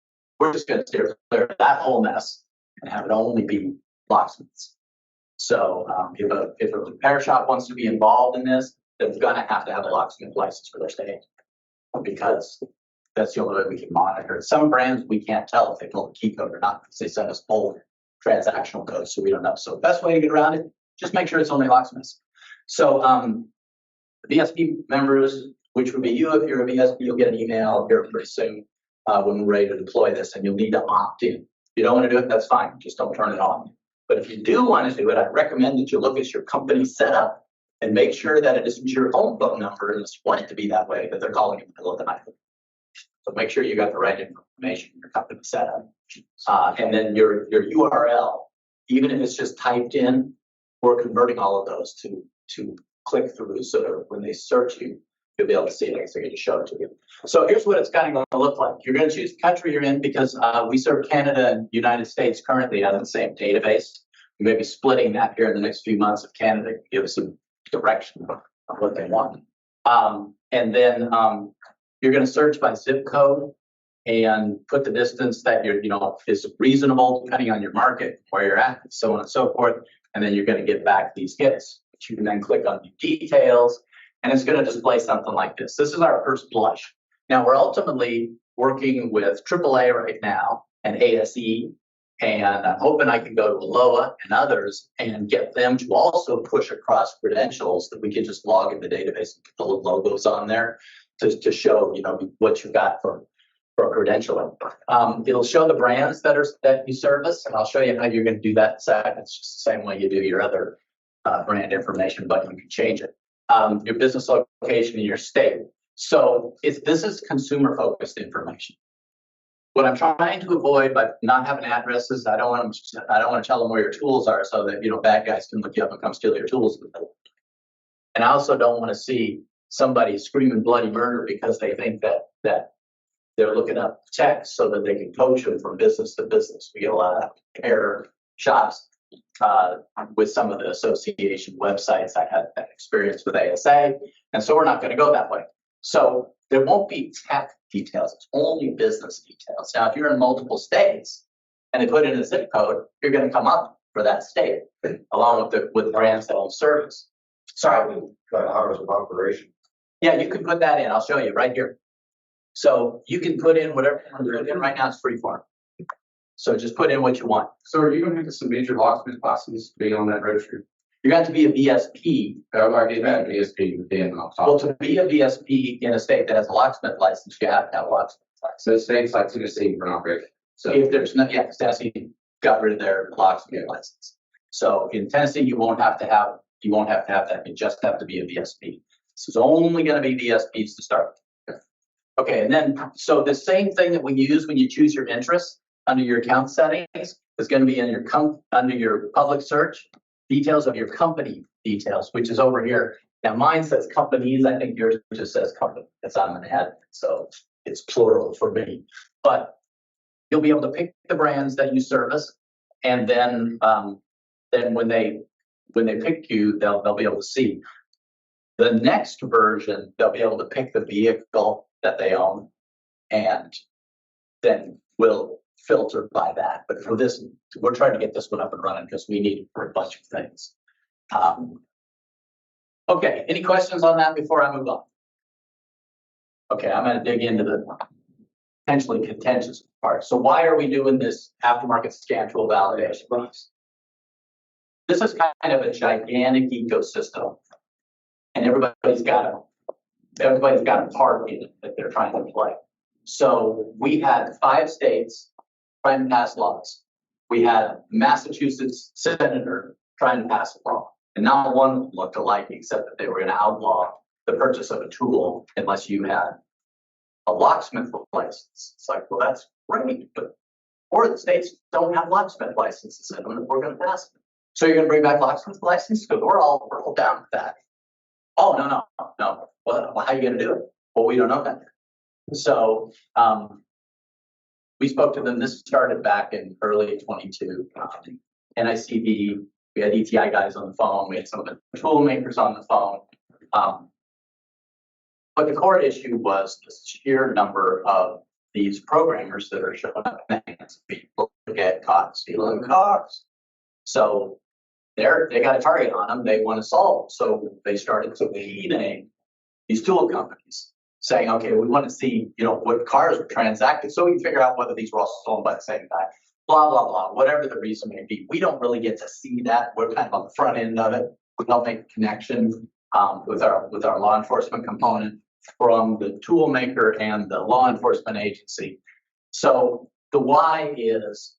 we're just going to steer clear of that whole mess and have it only be locksmiths. So if a repair shop wants to be involved in this, they're going to have a locksmith license for their state, because that's the only way we can monitor it. Some brands, we can't tell if they pull the key code or not, because they send us full transactional codes, so we don't know. So the best way to get around it, just make sure it's only locksmiths. So the BSP members, which would be you if you're a BSP, you'll get an email here pretty soon when we're ready to deploy this, and you'll need to opt in. If you don't want to do it, that's fine. Just don't turn it on. But if you do want to do it, I recommend that you look at your company setup and make sure that it isn't your home phone number, and it's want it to be that way, that they're calling in the middle of the night. So make sure you got the right information in your company setup. And then your URL, even if it's just typed in, we're converting all of those to click through, so that when they search you, you'll be able to see it as they're going to show it to you. So here's what it's kind of going to look like. You're going to choose the country you're in, because we serve Canada and United States currently out of the same database. We may be splitting that here in the next few months if Canada can give us some direction of what they want. And then you're going to search by zip code. and put the distance that you're, is reasonable depending on your market, where you're at, so on and so forth. And then you're going to get back these hits. You can then click on the details, and it's going to display something like this. This is our first blush. Now we're ultimately working with AAA right now and ASE, and I'm hoping I can go to Aloha and others and get them to also push across credentials that we can just log in the database and put the little logos on there to show, what you got for credentialing. It'll show the brands that you service, and I'll show you how you're going to do that in a second. It's just the same way you do your other brand information, but you can change it. Your business location in your state. So this is consumer-focused information. What I'm trying to avoid by not having addresses, I don't want to tell them where your tools are, so that bad guys can look you up and come steal your tools. And I also don't want to see somebody screaming bloody murder because they think that they're looking up text so that they can coach them from business to business. We get a lot of pair shops with some of the association websites. I had that experience with ASA, and so we're not going to go that way. So there won't be tech details, it's only business details. Now, if you're in multiple states and they put in a zip code, you're going to come up for that state along with brands that own service. Sorry. Hours of operation. Yeah, you can put that in. I'll show you right here. So you can put in whatever you want to put in. Right now it's free form. So just put in what you want. So are you going to have to submit your locksmith classes to be on that registry? You got to be a VSP. I get that VSP within. Well, to be a VSP in a state that has a locksmith license, you have to have a locksmith license. So states like Tennessee, we're not ready. So if there's no, yeah, Tennessee got rid of their locksmith license. So in Tennessee, you won't have to have that. You just have to be a VSP. This is only going to be VSPs to start with. Okay, and then so the same thing that we use when you choose your interests under your account settings is going to be in your under your public search. Details of your company details, which is over here. Now mine says companies. I think yours just says company. It's on an ad, so it's plural for me. But you'll be able to pick the brands that you service, and then when they pick you, they'll be able to see. The next version, they'll be able to pick the vehicle that they own, and then we'll filter by that. But for this, we're trying to get this one up and running because we need it for a bunch of things. Okay, any questions on that before I move on? Okay, I'm going to dig into the potentially contentious part. So why are we doing this aftermarket scan tool validation? This is kind of a gigantic ecosystem, and everybody's got a part in it that they're trying to play. So we had 5 states trying to pass laws. We had Massachusetts senator trying to pass a law, and not one looked alike except that they were going to outlaw the purchase of a tool unless you had a locksmith license. It's like, well, that's great, but or the states don't have locksmith licenses, and we're going to pass them. So you're going to bring back locksmith license? Because we're all down with that. Oh, no. Well, how are you going to do it? Well, we don't know that. So we spoke to them. This started back in early 22. NICD, we had ETI guys on the phone. We had some of the tool makers on the phone. But the core issue was the sheer number of these programmers that are showing up. People get caught stealing cars. So they got a target on them they want to solve. So they started subpoenaing these tool companies, saying, okay, we want to see, what cars were transacted so we can figure out whether these were all stolen by the same guy, blah, blah, blah, whatever the reason may be. We don't really get to see that. We're kind of on the front end of it. We help make a connection with our law enforcement component from the tool maker and the law enforcement agency. So the why is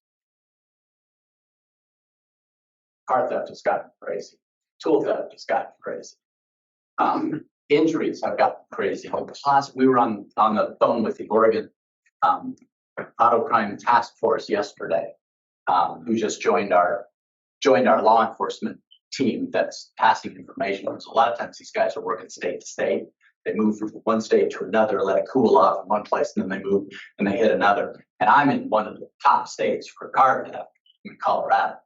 car theft has gotten crazy. Tool theft has gotten crazy. Injuries have gotten crazy. We were on the phone with the Oregon Auto Crime Task Force yesterday, who just joined our law enforcement team that's passing information. Because a lot of times these guys are working state to state. They move from one state to another, let it cool off in one place, and then they move and they hit another. And I'm in one of the top states for car theft in Colorado.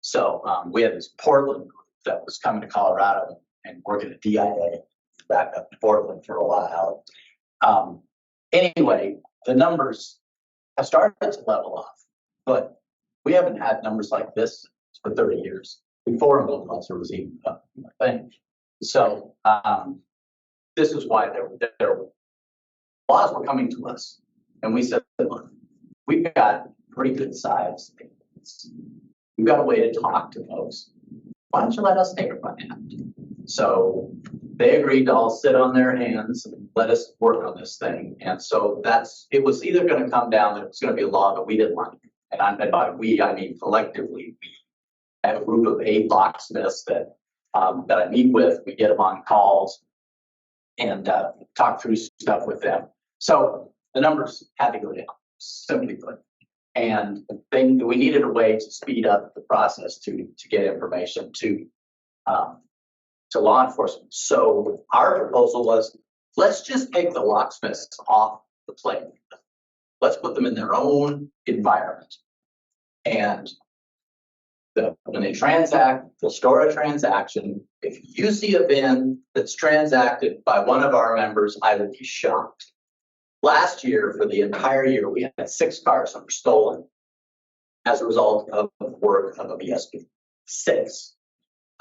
So we had this Portland group that was coming to Colorado and working at DIA back up to Portland for a while. Anyway, the numbers have started to level off, but we haven't had numbers like this for 30 years before a mobilizer was even a thing. So this is why their laws were coming to us, and we said, look, we've got pretty good size. We've got a way to talk to folks. Why don't you let us take a run at it? So they agreed to all sit on their hands and let us work on this thing. And so it was either going to come down that it was going to be a law that we didn't like. And by we, I mean collectively. We have a group of 8 locksmiths that I meet with. We get them on calls and talk through stuff with them. So the numbers had to go down, simply put. And we needed a way to speed up the process to get information to law enforcement. So our proposal was, let's just take the locksmiths off the plate. Let's put them in their own environment. And when they transact, they'll store a transaction. If you see a bin that's transacted by one of our members, I would be shocked. Last year, for the entire year, we had 6 cars that were stolen as a result of work of a VSP. 6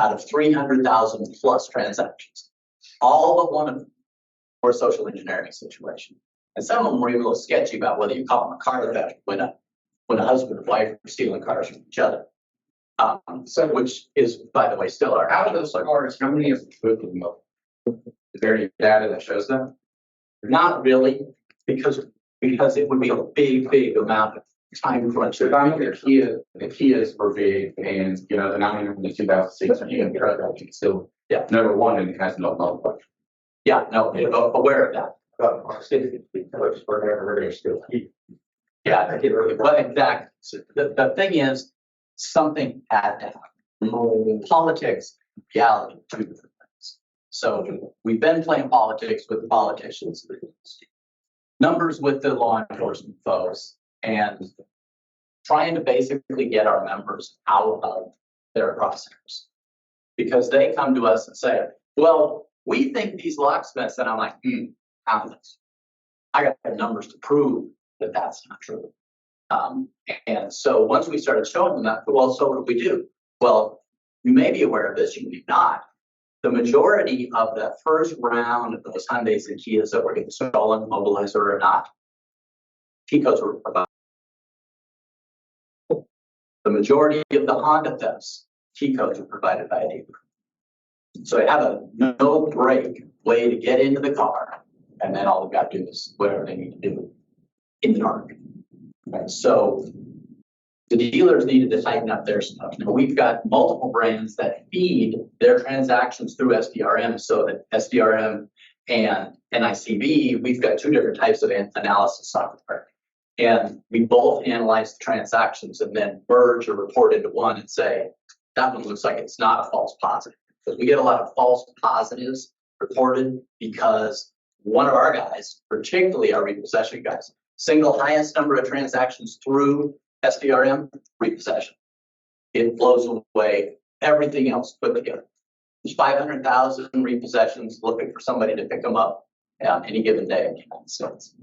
out of 300,000 plus transactions. All but one of them were a social engineering situation. And some of them were even a little sketchy about whether you call them a car theft when a husband and wife are stealing cars from each other. Which is, by the way, still our. Out of those cars, how many of them? Is there any data that shows that? Not really, because it would be a big amount of time crunch. If I'm looking at the Kias were big, and the 900 and the 2006 GM truck, I think still number one and it has no multiplier. Yeah, no, aware of that. Yeah, but exactly. So the thing is, something had to happen. Politics, reality, 2 different things. So we've been playing politics with the politicians, numbers with the law enforcement folks, and trying to basically get our members out of their crosshairs. Because they come to us and say, well, we think these locksmiths, and I'm like, confidence. I got the numbers to prove that that's not true. And so once we started showing them that, well, so what do we do? Well, you may be aware of this, you may not. The majority of the first round of those Hyundais and Kias that were getting stolen, mobilizer or not, T codes were provided. The majority of the Honda thefts, T codes were provided by a dealer. So they have a no-break way to get into the car, and then all they've got to do is whatever they need to do in the dark. Right? So the dealers needed to tighten up their stuff. Now we've got multiple brands that feed their transactions through SDRM, so that SDRM and NICB, we've got 2 different types of analysis software. And we both analyze the transactions and then merge or report into one and say, that one looks like it's not a false positive. Because we get a lot of false positives reported because one of our guys, particularly our repossession guys, single highest number of transactions through SDRM, repossession. It blows away everything else put together. There's 500,000 repossessions looking for somebody to pick them up any given day in the United States.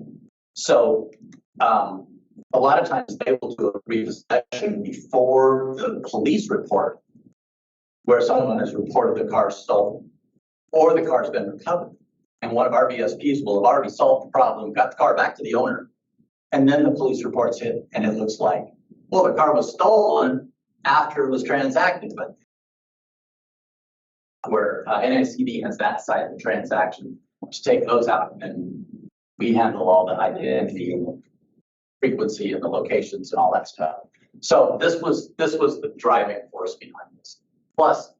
So a lot of times they will do a repossession before the police report, where someone has reported the car stolen or the car's been recovered. And one of our VSPs will have already solved the problem, got the car back to the owner, and then the police reports hit, and it looks like, well, the car was stolen after it was transacted, but where NASCF has that side of the transaction, to take those out, and we handle all the identity and the frequency and the locations and all that stuff. So this was the driving force behind this. Plus,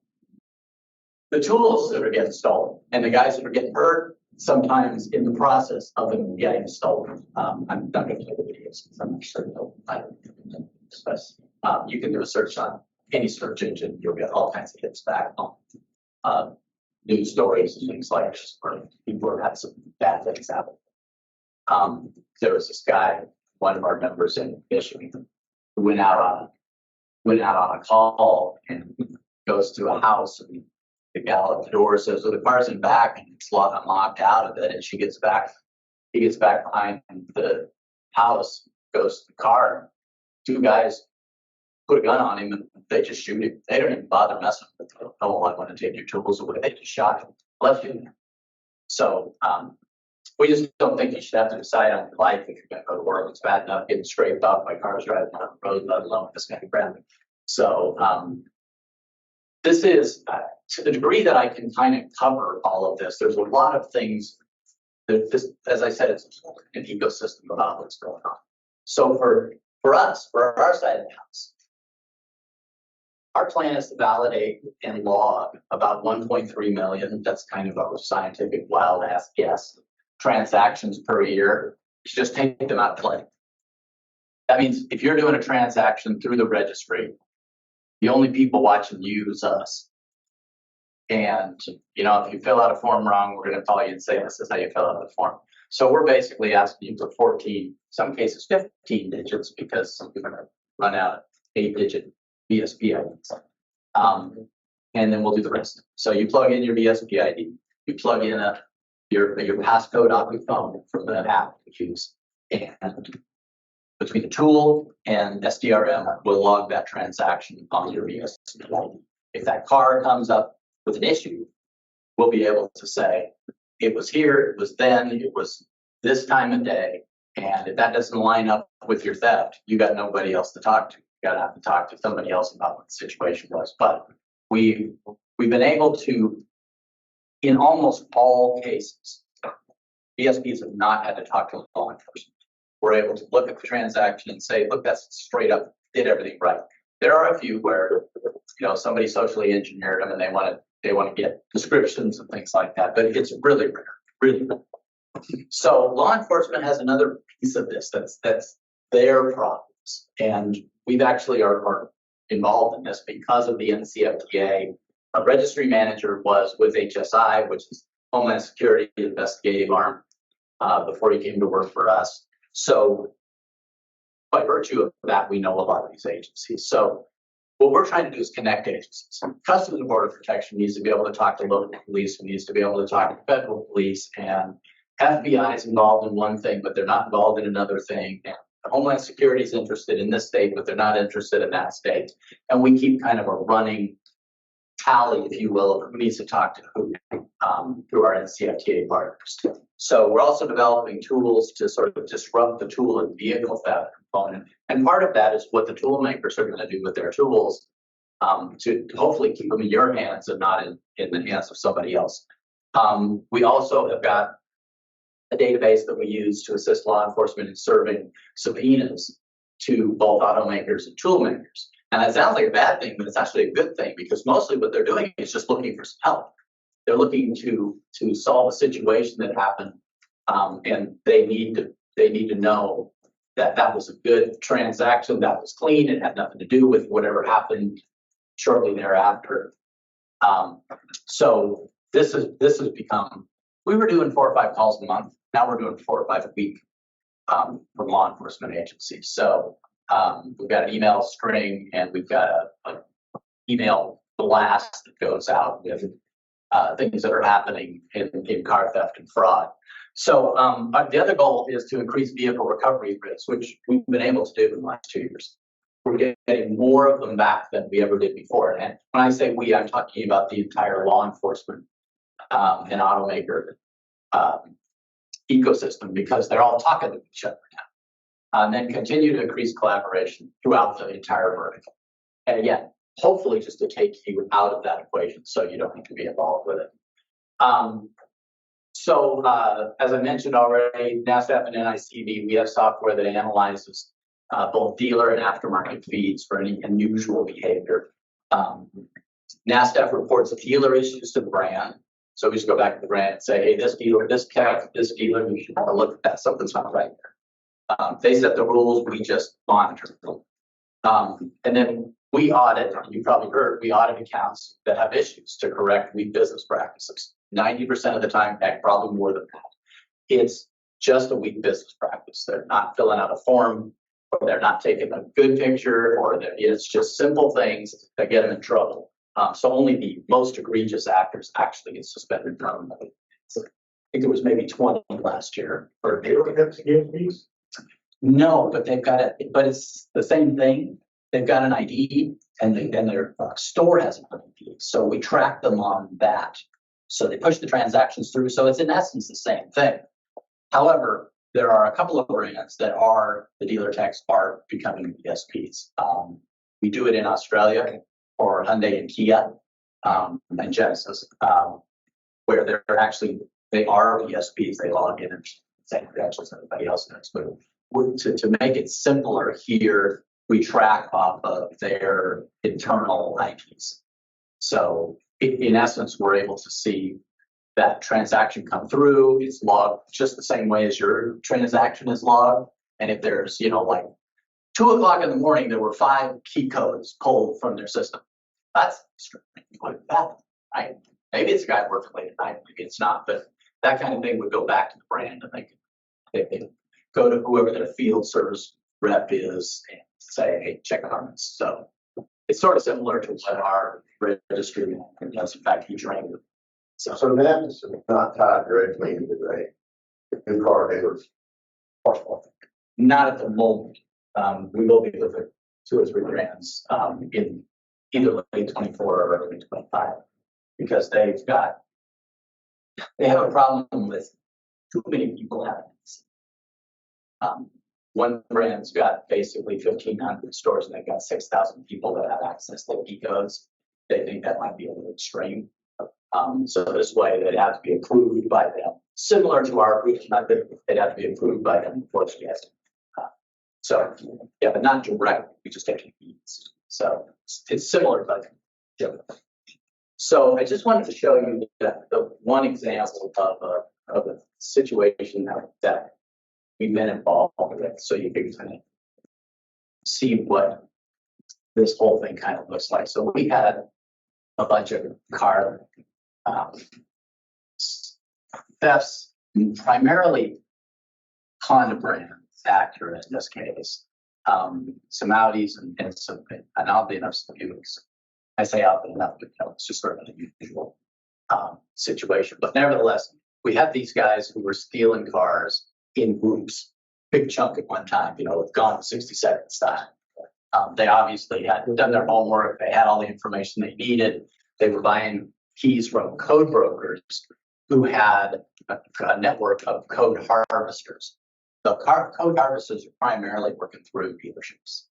the tools that are getting stolen and the guys that are getting hurt, sometimes in the process of them getting stolen. I'm not going to play the videos because I'm not sure I don't discuss. You can do a search on any search engine, you'll get all kinds of hits back on news stories and things like this where people have had some bad things happen. There was this guy, one of our members in Michigan, who went out on a call and goes to a house, and the gal at the door says, well, the car's in back and it's unlocked out of it, and he gets back behind the house, goes to the car. Two guys put a gun on him and they just shoot him. They don't even bother messing with him. Oh, I want to take your tools away. They just shot him, left him. So we just don't think you should have to decide on your life if you're going to go to work. It's bad enough getting scraped up by cars driving on the road, let alone this kind of ground. So this is, to the degree that I can kind of cover all of this, there's a lot of things that this, as I said, it's an ecosystem about what's going on. So for us, for our side of the house, our plan is to validate and log about 1.3 million. That's kind of a scientific wild ass guess. Transactions per year. You just take them out of play. That means if you're doing a transaction through the registry, the only people watching you is us. And if you fill out a form wrong, we're going to call you and say this is how you fill out the form. So we're basically asking you for 14, some cases 15 digits, because we're going to run out 8-digit VSP IDs. And then we'll do the rest. So you plug in your VSP ID, you plug in your passcode off your phone from the app you use, and between the tool and SDRM, we'll log that transaction on your VSP ID. If that car comes up with an issue, we'll be able to say, it was here, it was then, it was this time of day. And if that doesn't line up with your theft, you got nobody else to talk to. You gotta have to talk to somebody else about what the situation was. But we've been able to, in almost all cases, VSPs have not had to talk to law enforcement. We're able to look at the transaction and say, look, that's straight up, did everything right. There are a few where somebody socially engineered them and they want to get descriptions and things like that, but it's really rare, really rare. So law enforcement has another piece of this that's their problems, and we've actually are involved in this because of the NCFTA. A registry manager was with HSI, which is Homeland Security investigative arm, before he came to work for us. So by virtue of that, we know a lot of these agencies. So what we're trying to do is connect agencies. Customs and Border Protection needs to be able to talk to local police, needs to be able to talk to federal police, and FBI is involved in one thing, but they're not involved in another thing. And Homeland Security is interested in this state, but they're not interested in that state. And we keep kind of a running tally, if you will, of who needs to talk to who through our NCFTA partners. So we're also developing tools to sort of disrupt the tool and vehicle theft component. And part of that is what the tool makers are going to do with their tools to hopefully keep them in your hands and not in the hands of somebody else. We also have got a database that we use to assist law enforcement in serving subpoenas to both automakers and tool makers. And that sounds like a bad thing, but it's actually a good thing, because mostly what they're doing is just looking for some help. They're looking to solve a situation that happened, and they need to know that that was a good transaction, that was clean, it had nothing to do with whatever happened shortly thereafter. So this has become, we were doing 4 or 5 calls a month. Now we're doing 4 or 5 a week from law enforcement agencies. So we've got an email string, and we've got an email blast that goes out with things that are happening in car theft and fraud. So the other goal is to increase vehicle recovery rates, which we've been able to do in the last 2 years. We're getting more of them back than we ever did before. And when I say we, I'm talking about the entire law enforcement and automaker ecosystem, because they're all talking to each other now. And then continue to increase collaboration throughout the entire vertical. And again, hopefully just to take you out of that equation so you don't need to be involved with it. As I mentioned already, NASTF and NICV, we have software that analyzes both dealer and aftermarket feeds for any unusual behavior. NASTF reports dealer issues to the brand. So we just go back to the brand and say, hey, this dealer, this cat, this dealer, you should have a look at that. Something's not right there. They set the rules, we just monitor them. And then we audit, you probably heard, we audit accounts that have issues to correct weak business practices. 90% of the time, heck, probably more than that. It's just a weak business practice. They're not filling out a form, or they're not taking a good picture, or it's just simple things that get them in trouble. So only the most egregious actors actually get suspended permanently. So I think it was maybe 20 last year. They don't have to give these. No, but they've got it, but it's the same thing. They've got an ID and then their store has an ID. So we track them on that. So they push the transactions through. So it's in essence the same thing. However, there are a couple of brands that are, the dealer techs are becoming ESPs. We do it in Australia for Hyundai and Kia and Genesis, where they're actually, they are ESPs. They log in and same credentials as everybody else does. But to make it simpler here, we track off of their internal IPs. So in essence, we're able to see that transaction come through. It's logged just the same way as your transaction is logged. And if there's, like 2 o'clock in the morning, there were 5 key codes pulled from their system. That's like that. Maybe it's a guy working late at night, maybe it's not, but that kind of thing would go back to the brand and they go to whoever their field service rep is and say, hey, check on this. So it's sort of similar to what our registry does. In fact, he trained them. So that is not tied directly into the new car dealers. Not at the moment. We will be with 2 or 3 brands in either late 24 or early 25 because they have a problem with too many people having this. One brand's got basically 1,500 stores and they've got 6,000 people that have access to key codes. They think that might be a little extreme. So this way, they'd have to be approved by them. Similar to our approval method, they'd have to be approved by them before they get So, yeah, but not direct. We just take keys. So it's similar, but different. So I just wanted to show you the one example of a situation that we've been involved with, so you can kind of see what this whole thing kind of looks like. So we had a bunch of car thefts, primarily Honda brands, Acura in this case, some Audis and some, and oddly enough, some Buicks. I say oddly enough, but it's just sort of an unusual situation. But nevertheless, we had these guys who were stealing cars in groups, big chunk at one time, with Gone in 60 Seconds style. They obviously had done their homework. They had all the information they needed. They were buying keys from code brokers who had a network of code harvesters. The code harvesters are primarily working through dealerships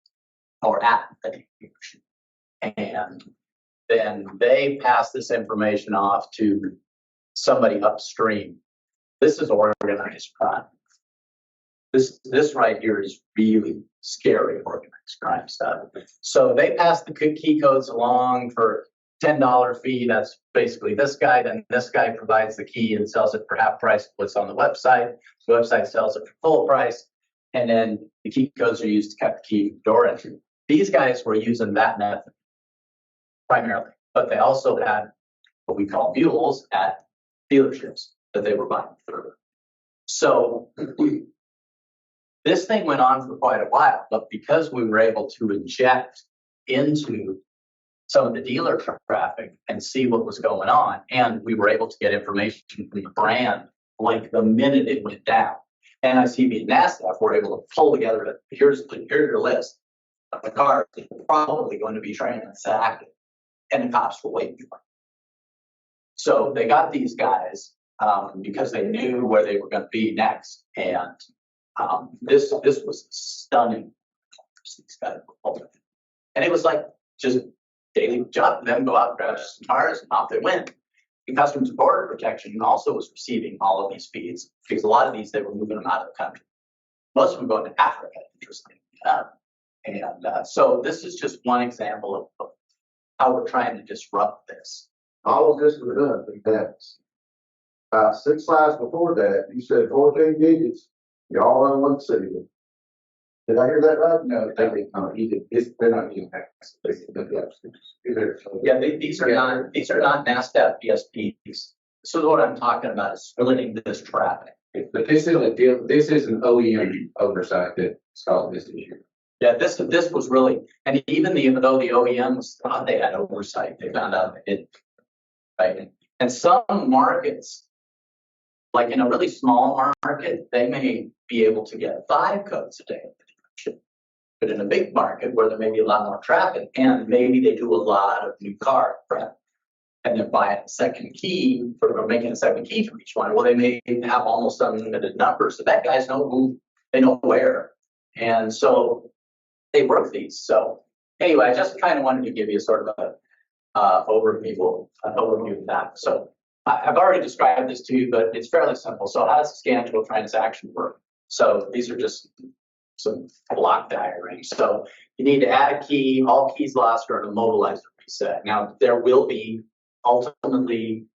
or at a dealership. And then they pass this information off to somebody upstream. This is organized crime. This right here is really scary organized crime stuff. So they pass the key codes along for $10 fee. That's basically this guy. Then this guy provides the key and sells it for half price. What's on the website? The website sells it for full price. And then the key codes are used to cut the key door entry. These guys were using that method primarily, but they also had what we call mules at dealerships that they were buying through. So this thing went on for quite a while, but because we were able to inject into some of the dealer traffic and see what was going on, and we were able to get information from the brand like the minute it went down. NICB and NASCAF were able to pull together, here's your list of the cars that are probably going to be transacted, and the cops were waiting for them. So they got these guys because they knew where they were going to be next, and this was stunning. And it was like just daily job for them, go out and grab some cars, and off they went. And Customs and Border Protection also was receiving all of these feeds because a lot of these, they were moving them out of the country. Most of them going to Africa, interestingly. So this is just one example of how we're trying to disrupt this. All of this was done in minutes. 6 slides before that, you said 14 digits. You're all in one city. Did I hear that right? No, they didn't. They're not using that. Yeah, these are not NASTF PSPs. This is what I'm talking about, is splitting this traffic. But this is a deal. This is an OEM oversight that's caused this issue. Yeah, this was really, and even though the OEMs thought they had oversight, they found out they didn't. Right, and some markets Like in a really small market, they may be able to get 5 codes a day. But in a big market where there may be a lot more traffic and maybe they do a lot of new car prep and they're buying a second key or making a second key for each one, well, they may have almost unlimited numbers. So that guys know who, they know where. And so they work these. So anyway, I just kind of wanted to give you sort of a overview of that. So I've already described this to you, but it's fairly simple. So how does a scan to a transaction work? So these are just some block diagrams. So you need to add a key, all keys lost or an immobilizer reset. Now there will be ultimately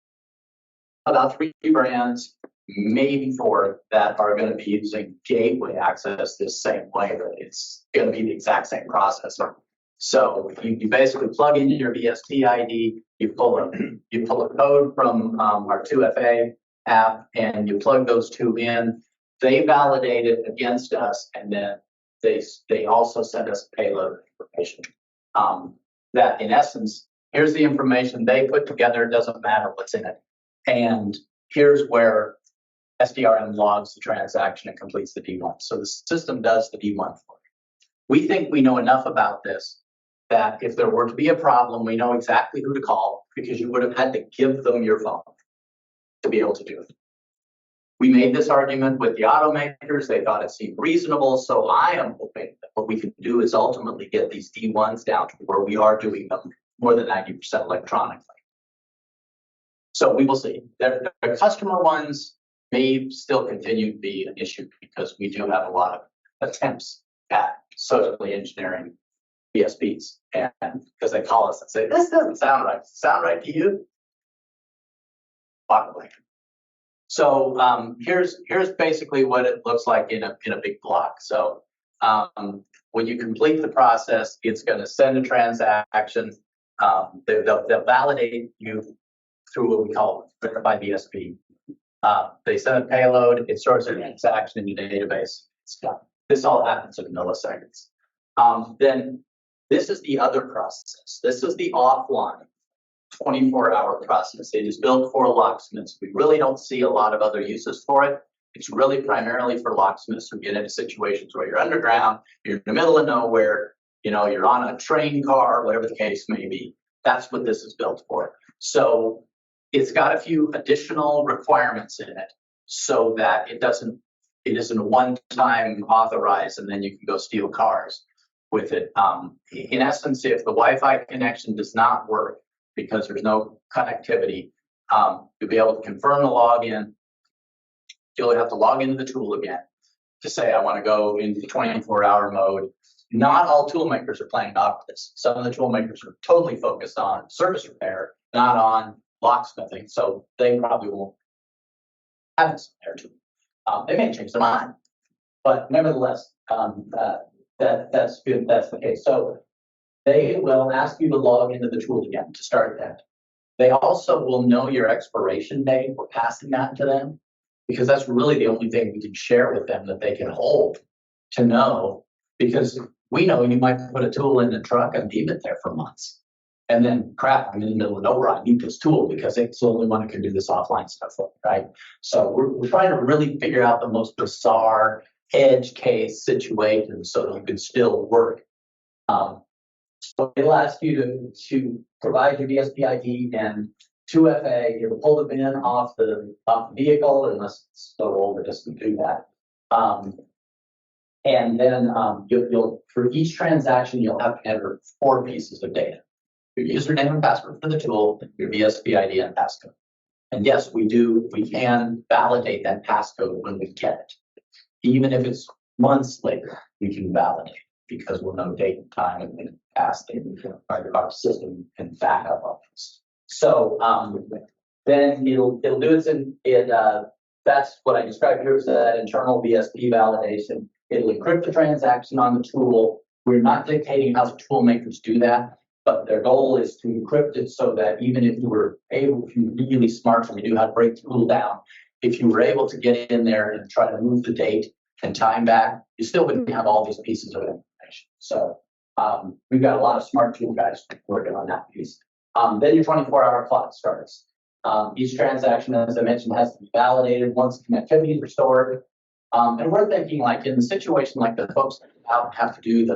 about 3 brands, maybe 4, that are going to be using gateway access this same way, but it's going to be the exact same processor. So you basically plug in your VSP ID, you pull a code from our 2FA app, and you plug those 2 in. They validate it against us, and then they also send us payload information. That in essence, here's the information they put together. It doesn't matter what's in it, and here's where SDRM logs the transaction and completes the D1. So the system does the D1 for you. We think we know enough about this that if there were to be a problem, we know exactly who to call because you would have had to give them your phone to be able to do it. We made this argument with the automakers. They thought it seemed reasonable. So I am hoping that what we can do is ultimately get these D1s down to where we are doing them more than 90% electronically. So we will see. The customer ones may still continue to be an issue because we do have a lot of attempts at socially engineering BSPs, and because they call us and say, this doesn't sound right. Does it sound right to you? Probably. So here's basically what it looks like in a big block. So when you complete the process, it's going to send a transaction. They'll validate you through what we call verified BSP. They send a payload. It stores a transaction in your database. This all happens in milliseconds. Then this is the other process. This is the offline 24-hour process. It is built for locksmiths. We really don't see a lot of other uses for it. It's really primarily for locksmiths who get into situations where you're underground, you're in the middle of nowhere, you're on a train car, whatever the case may be. That's what this is built for. So it's got a few additional requirements in it so that it isn't a one-time authorized and then you can go steal cars with it. In essence, if the Wi-Fi connection does not work because there's no connectivity, you'll be able to confirm the login. You'll have to log into the tool again to say, I want to go into the 24-hour mode. Not all tool makers are playing off this. Some of the tool makers are totally focused on service repair, not on locksmithing. So they probably won't have this there too. They may change their mind, but nevertheless, that's good. That's the case. So they will ask you to log into the tool again to start that. They also will know your expiration date. We're passing that to them because that's really the only thing we can share with them that they can hold to know, because we know you might put a tool in the truck and leave it there for months. And then, crap, I'm in the middle of nowhere. I need this tool because it's the only one that can do this offline stuff, right? So we're trying to really figure out the most bizarre edge case situation so that you can still work. So it'll ask you to provide your VSP ID and 2FA. You'll pull the bin off the vehicle unless it's so old it doesn't do that. And then you'll for each transaction you'll have to enter 4 pieces of data: your username and password for the tool, your VSP ID and passcode. And yes, we can validate that passcode when we get it. Even if it's months later, we can validate because we'll know date and time and when it passed, our system can back up on this. So then it'll do it that's what I described here is that internal VSP validation. It'll encrypt the transaction on the tool. We're not dictating how the tool makers do that, but their goal is to encrypt it so that even if you were able, if you're really smart and you knew how to break the tool down, if you were able to get in there and try to move the date and time back, you still wouldn't have all these pieces of information. So we've got a lot of smart tool guys working on that piece. Then your 24-hour clock starts. Each transaction, as I mentioned, has to be validated once connectivity is restored. And we're thinking like in the situation like the folks that have to do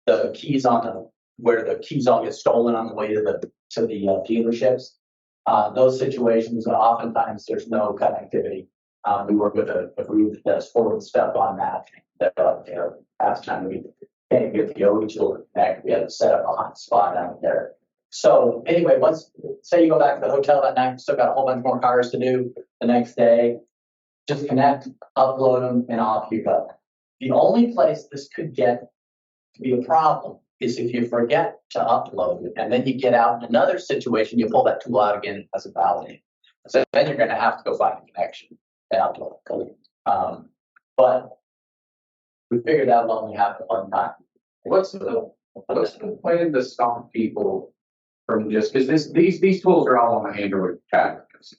the keys on where the keys all get stolen on the way to the dealerships. Those situations, oftentimes there's no connectivity. We work with a group that does forward stuff on that. Past time we can't get the OE tool to connect, we have to set up a hot spot out there. So anyway, once say you go back to the hotel that night, still got a whole bunch more cars to do the next day. Just connect, upload them, and off you go. The only place this could get to be a problem is if you forget to upload it, and then you get out in another situation, you pull that tool out again, it doesn't validate. So then you're going to have to go find a connection and upload it. But we figured that will only happen one time. What's the plan to stop people from just, because these tools are all on the Android tablets.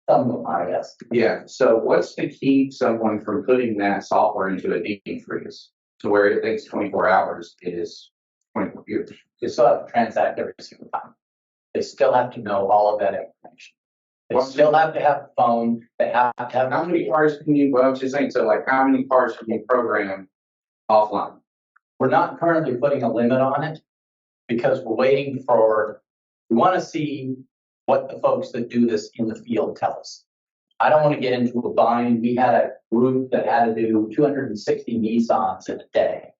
Some of them are, yes. Yeah, so what's to keep someone from putting that software into a deep freeze to where it takes 24 hours is 24 years? They still have to transact every single time. They still have to know all of that information. They still have to have a phone. They have to have. How many cars can you, well, I was just saying, so like how many cars can you program offline? We're not currently putting a limit on it because we're waiting for, we want to see what the folks that do this in the field tell us. I don't want to get into a bind. We had a group that had to do 260 Nissans in a day.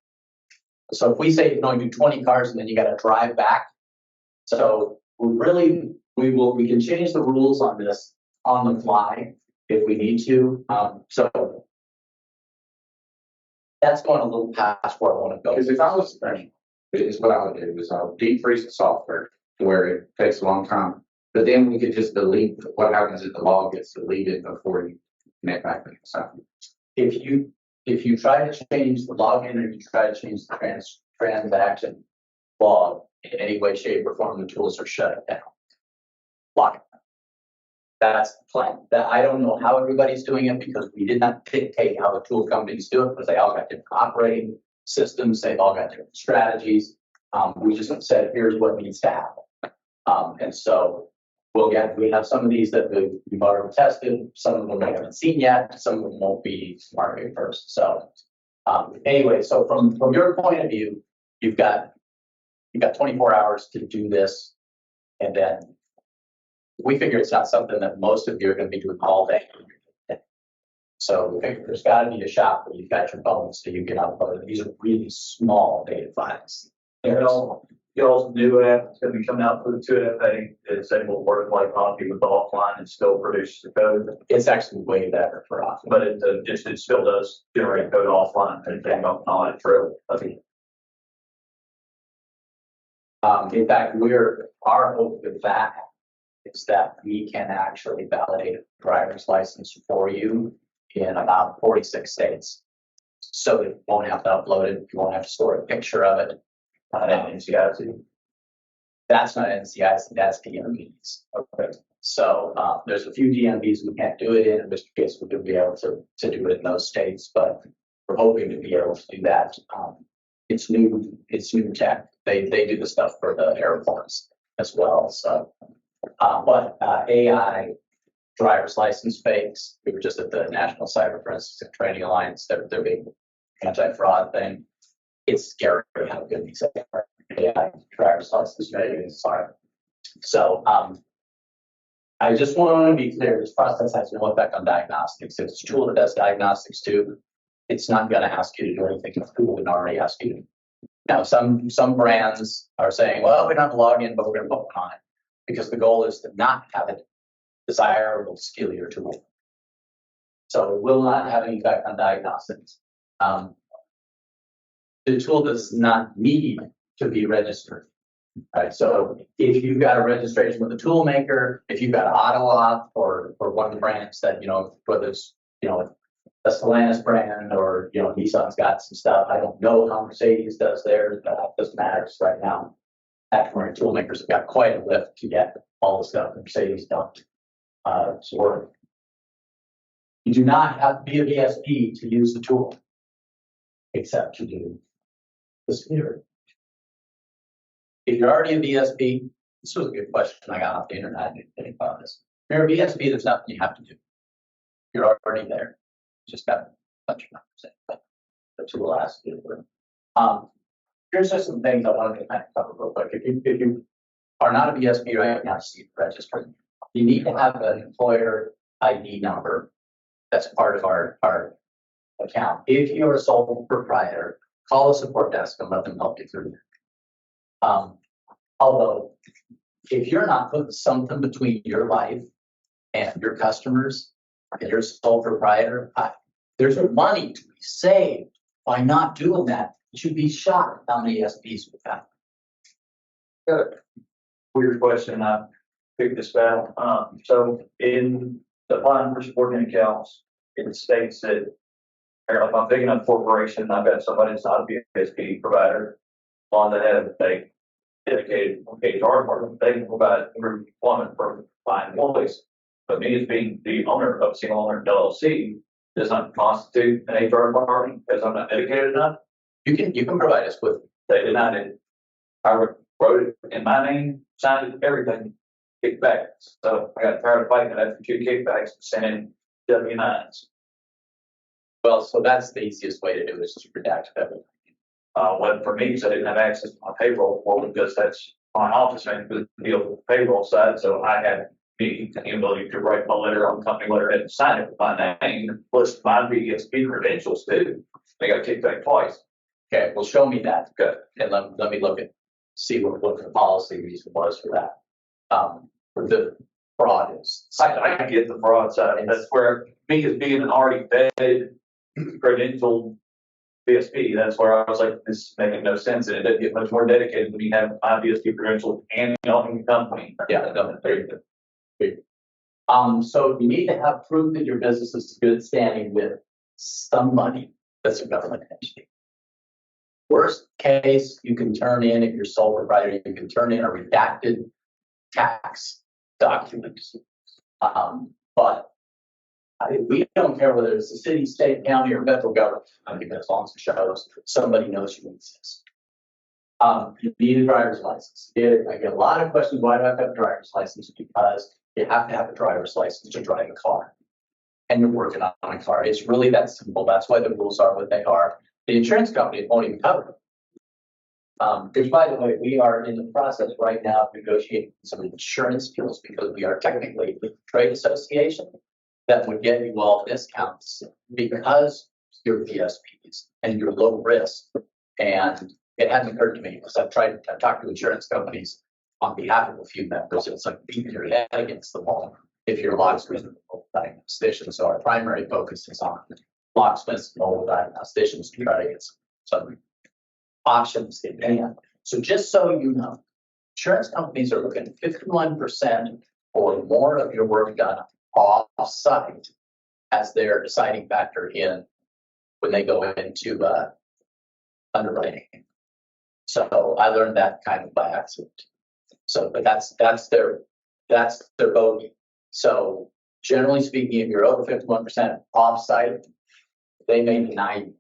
So if we say you can only do 20 cars and then you got to drive back. So we can change the rules on this on the fly if we need to. So that's going a little past where I want to go. Because if I was, is what I would do is I would deep freeze the software to where it takes a long time. But then we could just delete, what happens if the log gets deleted before you connect back to the site? If you try to change the login or you try to change the transaction log in any way, shape, or form, the tools are shut down. Lock it down. That's the plan. That I don't know how everybody's doing it because we did not dictate how the tool companies do it because they all got different operating systems, they've all got different strategies. We just said, here's what needs to happen. And so we have some of these that we've already tested, some of them we haven't seen yet, some of them won't be market first. So anyway, so from your point of view, you've got 24 hours to do this, and then we figure it's not something that most of you are going to be doing all day. So we figure there's got to be a shop where you've got your phones so you can upload it. These are really small data files. Y'all's new app is going to be coming out for the 2FA. It's able to work like Hockey with offline and still produce the code. It's actually way better for offline. But it still does generate code offline and thing on it true. In fact, our hope with that is that we can actually validate a driver's license for you in about 46 states. So you won't have to upload it, you won't have to store a picture of it. NCIC. That's not NCIC, that's DMVs. Okay. So there's a few DMVs we can't do it in which case we could be able to do it in those states, but we're hoping to be able to do that. It's new tech. They do the stuff for the airports as well. So, but AI driver's license fakes. We were just at the National Cyber Forensics and Training Alliance. Their big anti-fraud thing. It's scary how good these are. AI driver's license fakes are. So, I just want to be clear. This process has no effect on diagnostics. If it's a tool that does diagnostics too, it's not going to ask you to do anything the tool would already ask you to. Now, some brands are saying, well, we don't have to log in, but we're going to put one on it because the goal is to not have it desirable to steal your tool. So it will not have any effect on diagnostics. The tool does not need to be registered. Right. So if you've got a registration with a tool maker, if you've got auto auth or one of the brands that, whether it's, a Stellantis brand or, Nissan's got some stuff. I don't know how Mercedes does theirs, but it doesn't matter right now. Aftermarket tool makers have got quite a lift to get all the stuff that Mercedes don't. So you do not have to be a VSP to use the tool, except to do the security. If you're already a VSP, This was a good question I got off the internet. I didn't think about this. Remember, VSP, there's nothing you have to do. You're already there. Just got a bunch of numbers in, but the two will ask you. Here's just some things I wanted to kind of cover real quick. If you are not a VSP right now, see the registry. You need to have an employer ID number that's part of our account. If you're a sole proprietor, call the support desk and let them help you through it. Although, if you're not putting something between your life and your customers, and you're a sole proprietor, there's money to be saved by not doing that. You should be shocked how many SPs we've had. Got a weird question. I picked this out. So in the applying for supporting accounts, it states that if I'm picking up a corporation, I've got somebody that's not a BSP provider on that have a dedicated HR department, they can provide employment for my employees. But me as being the owner of a single owner LLC does not constitute an HR department because I'm not dedicated enough. You can provide us with. They denied it. I wrote it in my name, signed it, everything, kicked back. So I got tired of fighting it after 2 kickbacks and sending W-9s. Well, so that's the easiest way to do it, is to redact everything. Well, for me, because I didn't have access to my payroll portal, because that's my office man who deals with the payroll side. So I had the ability to write my letter on company letterhead and sign it with my name, plus my BSP credentials too. They got kicked back twice. Okay, well, show me that. Good. And let me look at, see what the policy reason was for that. For the fraud is. I get the fraud side. That's where me as being an already vetted, credentialed BSP, that's where I was like, this is making no sense. And it didn't get much more dedicated to me having my BSP credentials and owning the company. Yeah, no, very good. So you need to have proof that your business is in good standing with somebody that's a government entity. Worst case, you can turn in, if you're sole proprietor, you can turn in a redacted tax document. But we don't care whether it's the city, state, county, or federal government. I mean, as long as it shows somebody knows you exist. You need a driver's license. I get a lot of questions, why do I have to have a driver's license? Because you have to have a driver's license to drive a car. And you're working on a car. It's really that simple. That's why the rules are what they are. The insurance company won't even cover it. Which, by the way, we are in the process right now of negotiating some insurance deals because we are technically a trade association that would get you all discounts because you're VSPs and you're low risk. And it hadn't occurred to me because I've talked to insurance companies on behalf of a few members. It's like beating your head against the wall if you're locksmiths and mobile diagnosticians. So our primary focus is on locksmiths and mobile diagnosticians to try to get some options in hand. So just so you know, insurance companies are looking at 51% or more of your work done off-site as their deciding factor in when they go into underwriting. So I learned that kind of by accident. So, but that's their bogey. So generally speaking, if you're over 51% off-site, they may deny you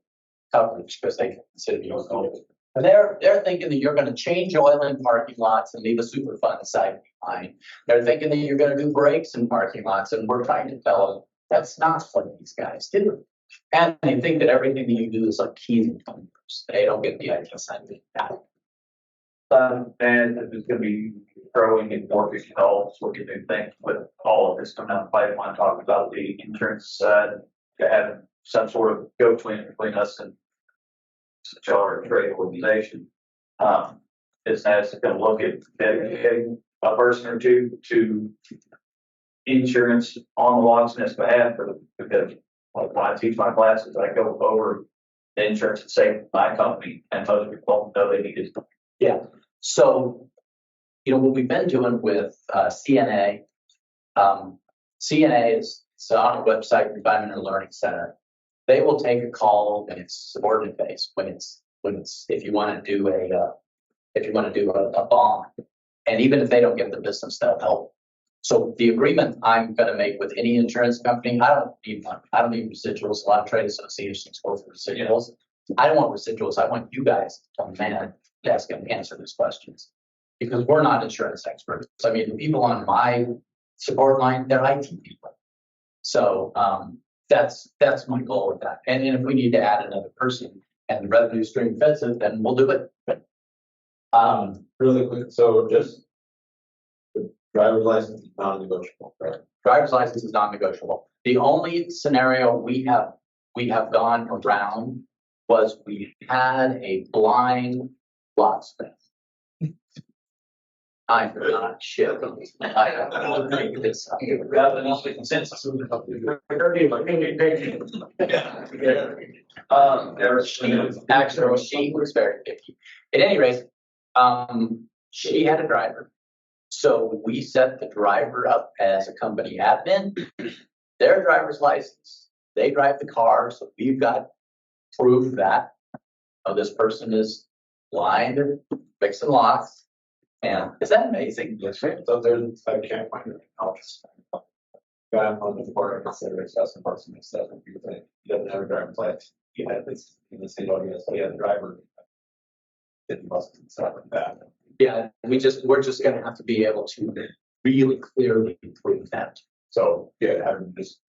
coverage because they consider you a and they're thinking that you're going to change oil in parking lots and leave a Superfund site behind. They're thinking that you're going to do brakes in parking lots, and we're trying to tell them that's not what these guys do. And they think that everything that you do is like keys and numbers. They don't get the idea side of that. And there's going to be growing and more calls. What do you think with all of this coming down the pipeline? Talking about the insurance side, having some sort of between us and such our trade organization. Is NASCAF going to look at dedicating a person or two to insurance on the locksmith's behalf? Because like when I teach my classes, I go over the insurance and save my company, and most people don't know they need it. Yeah. So, you know, what we've been doing with CNA, CNA is on our website, Environmental Learning Center. They will take a call when it's subordinate based, when it's if you want to do a bond, and even if they don't get the business, they'll help. So the agreement I'm going to make with any insurance company, I don't need residuals. A lot of trade associations go for residuals. I don't want residuals. I want you guys to man desk and answer these questions. because we're not insurance experts. I mean, the people on my support line, they're IT people. So that's my goal with that. And then if we need to add another person and the revenue stream fits it, then we'll do it. Really quick, so just the driver's license is non-negotiable, right? Driver's license is non-negotiable. The only scenario we have gone around was we had a blind locksmith. I'm not shit. I don't make this up. Rather than the consensus. Actually, she was very picky. At any rate, she had a driver. So we set the driver up as a company admin, their driver's license, they drive the car. So we've got proof that this person is blind, fixing locks. And is that amazing? Yes, right. So there's, I can't find it else. Guy on the board, I consider it just a person who says, if you think he doesn't have a driver's license, he had this in the state audience, so he had a driver. It must be something like that. Yeah, we're just going to have to be able to really clearly prove that. So, yeah, having just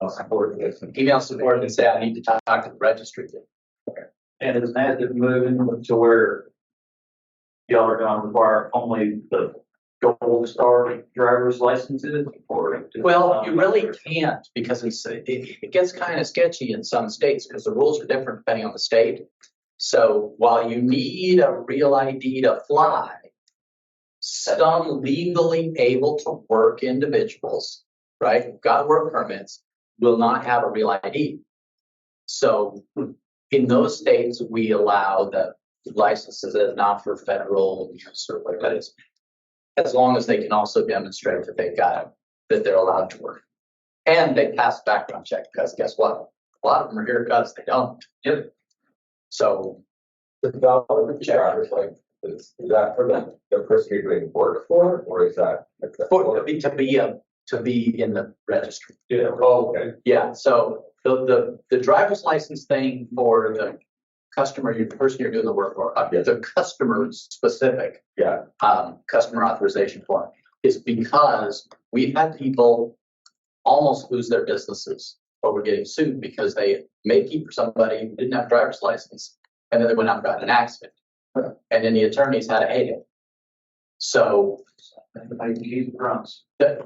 support this. Email support and say, I need to talk to the registry. And is NASCAF moving to where y'all are going to require only the gold star driver's licenses? Or Well, you really can't because it gets kind of sketchy in some states because the rules are different depending on the state. So while you need a real ID to fly, some legally able to work individuals, right, got work permits, will not have a real ID. So in those states, we allow the licenses that are not for federal use or whatever it is, as long as they can also demonstrate that that they're allowed to work. And they pass background check because guess what? A lot of them are here because they don't. Yep. So The development charge, like, is that for the person you're doing work for, or is that? to be in the registry. Yeah, oh, okay. Yeah. So the driver's license thing for the customer, the person you're doing the work for, the customer specific, Yeah. customer authorization form is because we've had people almost lose their businesses over getting sued because they may keep for somebody who didn't have a driver's license. And then they went out and got in an accident. And then the attorneys had to hate it. So,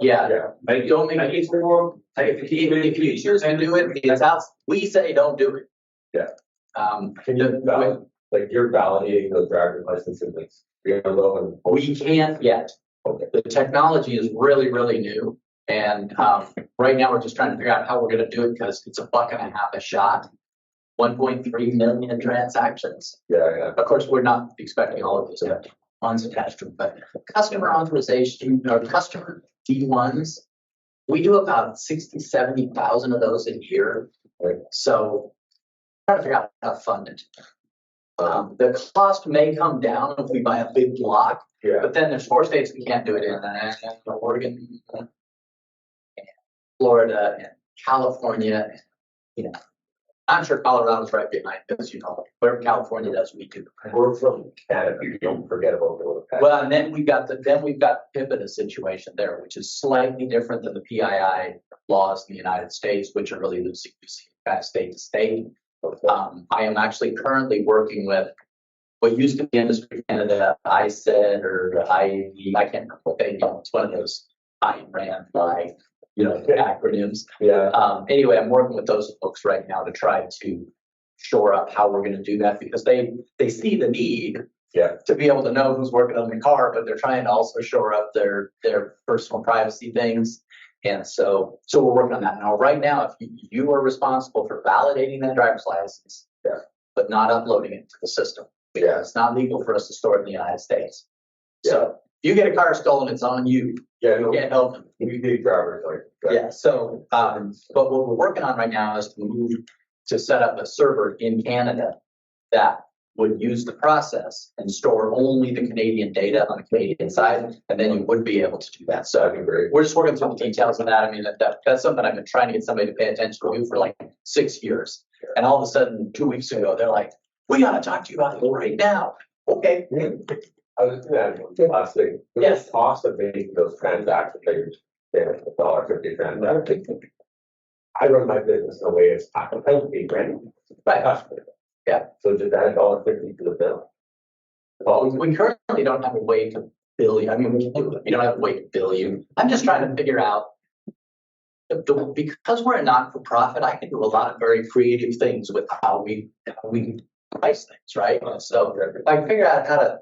yeah. Don't make it easy for them. If you choose to do it, it's out. We say don't do it. Yeah. Can you like you're validating those driver's licenses, like, and we can't yet. Okay. The technology is really, really new. And right now we're just trying to figure out how we're going to do it because it's $1.50 a shot. 1.3 million transactions. Yeah. Of course, we're not expecting all of these funds attached to them, but customer authorization or customer D1s, we do about 60, 70,000 of those a year. Right. So trying to figure out how to fund it. The cost may come down if we buy a big block, but then there's 4 states we can't do it in, Oregon, and Florida, and California, and, I'm sure Colorado's right behind us, wherever California does, we do. We're from Canada, you don't forget about the Well, and then we've got PIPA, a situation there, which is slightly different than the PII laws in the United States, which are really loosey kind of state to state. I am actually currently working with what used to be Industry Canada, ISED or IAV, I can't remember what they do. It's one of those I ran by, acronyms. Yeah. Anyway, I'm working with those folks right now to try to shore up how we're going to do that because they see the need to be able to know who's working on the car, but they're trying to also shore up their personal privacy things. And so we're working on that now. Right now, if you are responsible for validating that driver's license, but not uploading it to the system, because it's not legal for us to store it in the United States. So if you get a car stolen, it's on you. You can't help them. We need drivers like. Yeah. So, but what we're working on right now is to move to set up a server in Canada that would use the process and store only the Canadian data on the Canadian side, and then you would be able to do that. So we're just working through the details of that. I mean, that's something I've been trying to get somebody to pay attention to for like 6 years. And all of a sudden, 2 weeks ago, they're like, we got to talk to you about it right now. Okay. I was just gonna add last thing. Yes. The cost of making those transactions, like, $1.50 transaction. I run my business in a way it's I can pay rent. Right. Customer. Yeah. So just add $1.50 to the bill. Well, we currently don't have a way to bill you. I mean, we do, we don't have a way to bill you. I'm just trying to figure out, because we're a not-for-profit, I can do a lot of very creative things with how we price things, right? So if I can figure out how to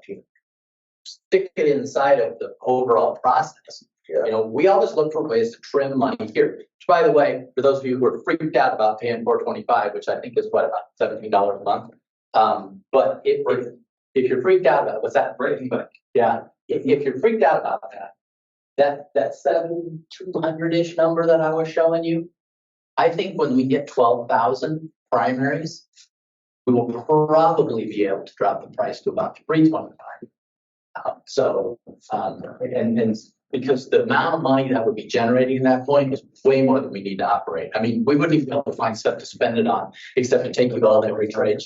stick it inside of the overall process. You know, we always look for ways to trim money here. Which, by the way, for those of you who are freaked out about paying $425, which I think is what, about $17 a month. But if you're freaked out about it, what's that? Yeah. If you're freaked out about that 7,200-ish number that I was showing you, I think when we get 12,000 primaries, we will probably be able to drop the price to about $325. And because the amount of money that would be generating at that point is way more than we need to operate. I mean, we wouldn't even be able to find stuff to spend it on, except to take you all every trade.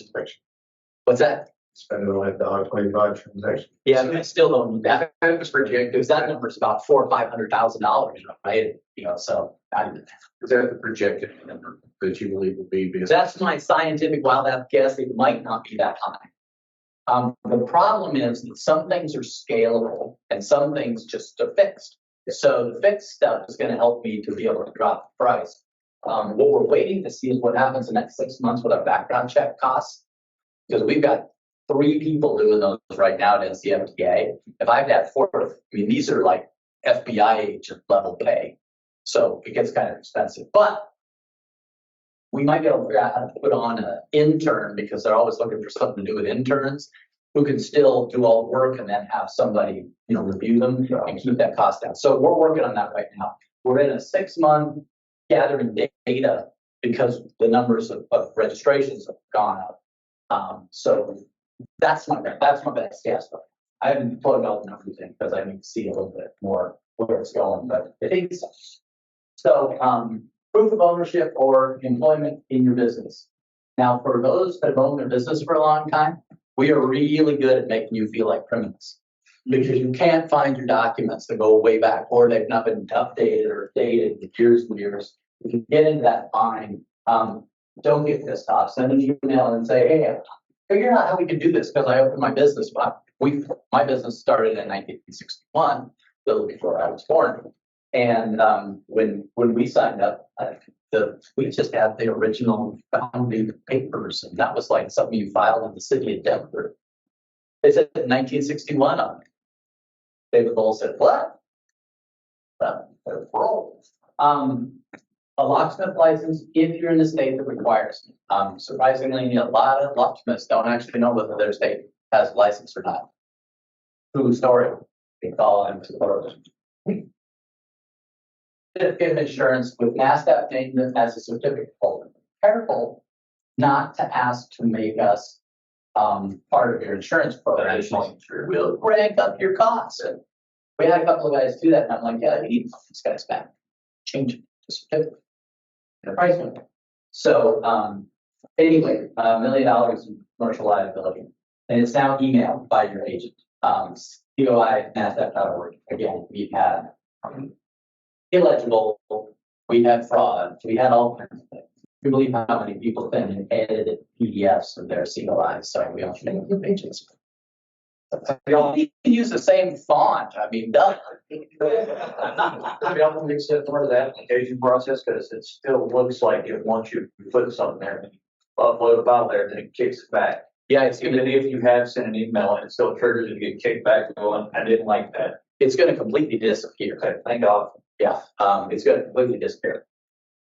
What's that? Spend it on $1.25 transaction. Yeah, I still don't need that. Because that number is about $400,000 or $500,000, right? You know, so Is that the projected number that you believe will be? Because that's my scientific wild guess. It might not be that high. The problem is that some things are scalable and some things just are fixed. So the fixed stuff is going to help me to be able to drop the price. What we're waiting to see is what happens in the next 6 months with our background check costs, because we've got 3 people doing those right now at NCFTA. If I've had 4, I mean, these are like FBI agent level pay. So it gets kind of expensive, but we might be able to figure out how to put on an intern, because they're always looking for something to do with interns who can still do all the work and then have somebody, you know, review them and keep that cost down. So we're working on that right now. We're in a 6-month gathering data because the numbers of registrations have gone up. So that's my best guess. I haven't plugged all the numbers in because I need to see a little bit more where it's going, but I think so. So proof of ownership or employment in your business. Now, for those that have owned their business for a long time, we are really good at making you feel like criminals, because you can't find your documents that go way back, or they've not been updated or dated in years and years. If you get into that fine, don't get pissed off. Send an email and say, hey, figure out how we can do this, because I opened my business. My business started in 1961, a little before I was born. And when we signed up, we just had the original founding papers, and that was like something you filed in the city of Denver. They said 1961 on it. David Lowell said, what? A locksmith license, if you're in the state that requires it. Surprisingly, a lot of locksmiths don't actually know whether their state has a license or not. True story. They call them certificate of insurance with NASCAF named as a certificate holder. Careful not to ask to make us part of your insurance program. We'll rank up your costs. And we had a couple of guys do that, and I'm like, yeah, you need this guy's back. Change it to certificate. The price went up. So anyway, $1 million in commercial liability, and it's now emailed by your agent. COI@NASDAQ.org. Again, we've had illegible, we had fraud, we had all kinds of things. We believe how many people send in edited PDFs of their COIs, so we don't make new pages. We don't even use the same font. I mean, duh. We don't mix it part of the application process, because it still looks like it wants you to put something there, and upload a file there, then it kicks it back. Yeah, it's Even if you have sent an email and it still triggers it to get kicked back, going, I didn't like that. it's going to completely disappear. Okay, thank God. Yeah, it's going to completely disappear.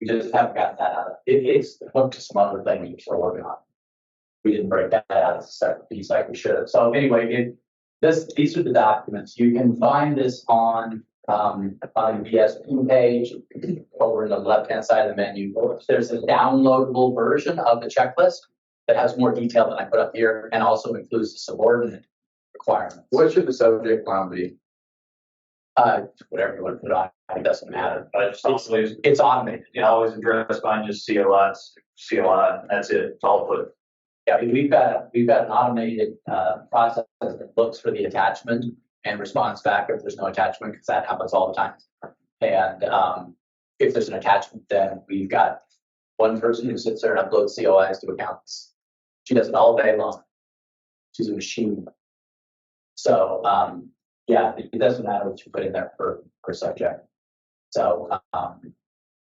We just haven't gotten that out of it. It's hooked to some other things we're working on. We didn't break that out as a separate piece like we should have. So anyway, these are the documents. You can find this on the VSP page over in the left-hand side of the menu. There's a downloadable version of the checklist that has more detail than I put up here, and also includes the subordinate requirements. what should the subject line be? Whatever you want to put on, it doesn't matter. It's It's automated. always address mine just COI, and that's it. It's all put. Yeah, we've got an automated process that looks for the attachment and responds back if there's no attachment, because that happens all the time. And if there's an attachment, then we've got one person who sits there and uploads COIs to accounts. She does it all day long. She's a machine. So yeah, it doesn't matter what you put in there per subject. So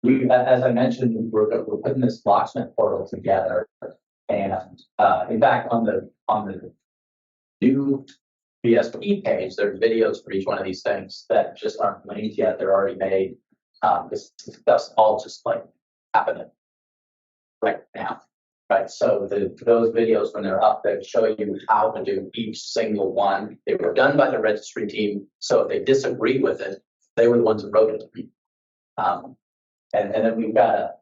we, as I mentioned, we're putting this locksmith portal together, and in fact, on the new BSP page, there's videos for each one of these things that just aren't linked yet. They're already made. This stuff's all just like happening right now. Right, so those videos, when they're up, they show you how to do each single one. They were done by the registry team, so if they disagree with it, they were the ones who wrote it to me. And then we've got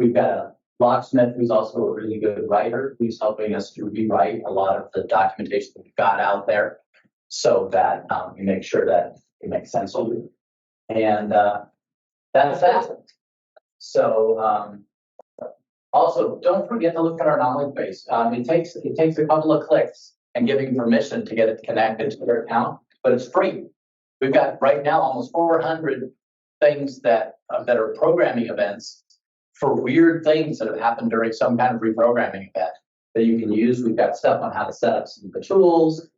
a locksmith who's also a really good writer, who's helping us to rewrite a lot of the documentation that we've got out there, so that we make sure that it makes sense to you. And that's that. So. Also, don't forget to look at our knowledge base. It takes a couple of clicks and giving permission to get it connected to your account, but it's free. We've got right now almost 400 things that are programming events for weird things that have happened during some kind of reprogramming event that you can use. We've got stuff on how to set up some of the tools.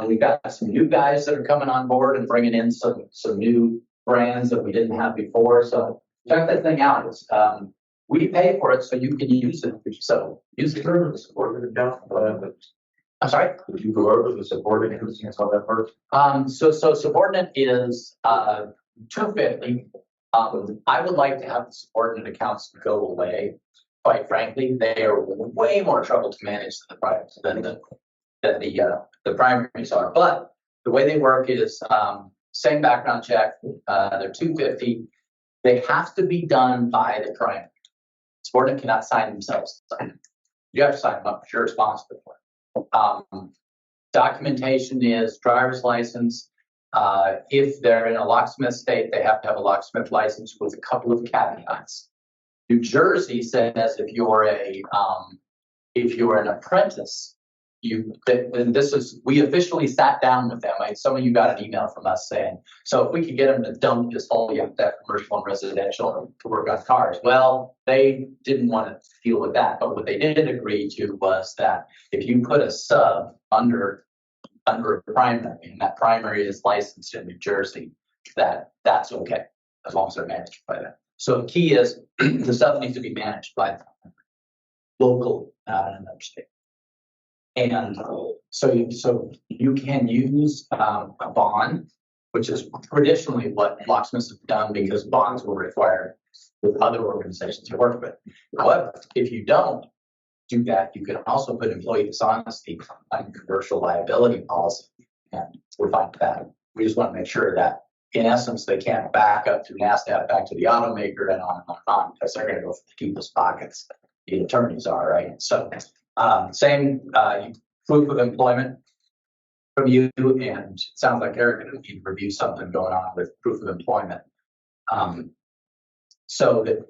We've got some new guys that are coming on board and bringing in some new brands that we didn't have before. So check that thing out. It's, we pay for it so you can use it. So use it. I'm sorry? Would you go over the subordinate and how that works? So subordinate is $250. I would like to have the subordinate accounts go away. Quite frankly, they are way more trouble to manage than the primaries are. But the way they work is same background check. They're $250. They have to be done by the primary. Subordinate cannot sign themselves. You have to sign them up, but you're responsible for it. Documentation is driver's license. If they're in a locksmith state, they have to have a locksmith license with a couple of caveats. New Jersey says if you're an apprentice, we officially sat down with them. Some of you got an email from us saying, so if we could get them to dump this whole, you have to have commercial and residential to work on cars. Well, they didn't want to deal with that, but what they did agree to was that if you put a sub under a primary, and that primary is licensed in New Jersey, that's okay, as long as they're managed by that. So the key is the sub needs to be managed by local, not another state. And so you can use a bond, which is traditionally what locksmiths have done because bonds were required with other organizations you work with. However, if you don't do that, you can also put employee dishonesty on commercial liability policy, and we're fine with that. We just want to make sure that, in essence, they can't back up to NASTF, back to the automaker, and on and on, because they're going to go for the deepest pockets. The attorneys are, right? So. Same proof of employment from you, and it sounds like Eric going to need to review something going on with proof of employment. So that,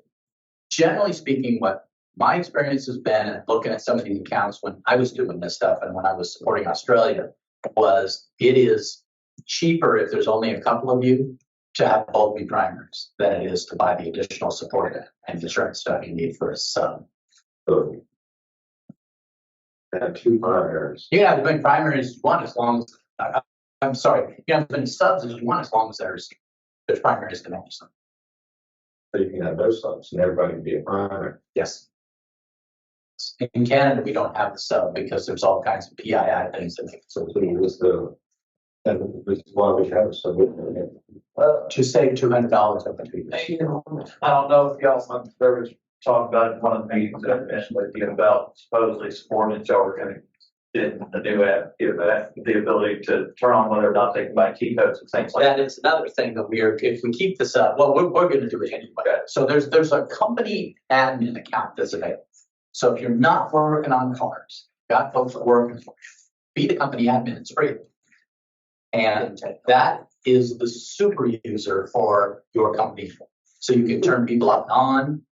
generally speaking, what my experience has been at looking at some of these accounts when I was doing this stuff and when I was supporting Australia was it is cheaper if there's only a couple of you to have both be primaries than it is to buy the additional support and insurance stuff you need for a sub. And 2 primaries. You can have as many primaries as you want, as long as I'm sorry, you can have as many subs as you want, as long as there's primaries to manage them. So you can have those subs and everybody can be a primary. Yes. In Canada, we don't have the sub because there's all kinds of PII things that make it so. And this is why we have so good. To save $200 of between. I don't know if y'all ever talked about it in one of the meetings that I mentioned with you about supposedly subordinates are going to get the new app, give that the ability to turn on whether or not they can buy key codes and things like that. That is another thing that if we keep this up, well, we're going to do it anyway. So there's a company admin account that's available. So if you're not working on cars, got folks working for you, be the company admin, it's free. And that is the super user for your company. So you can turn people up and on.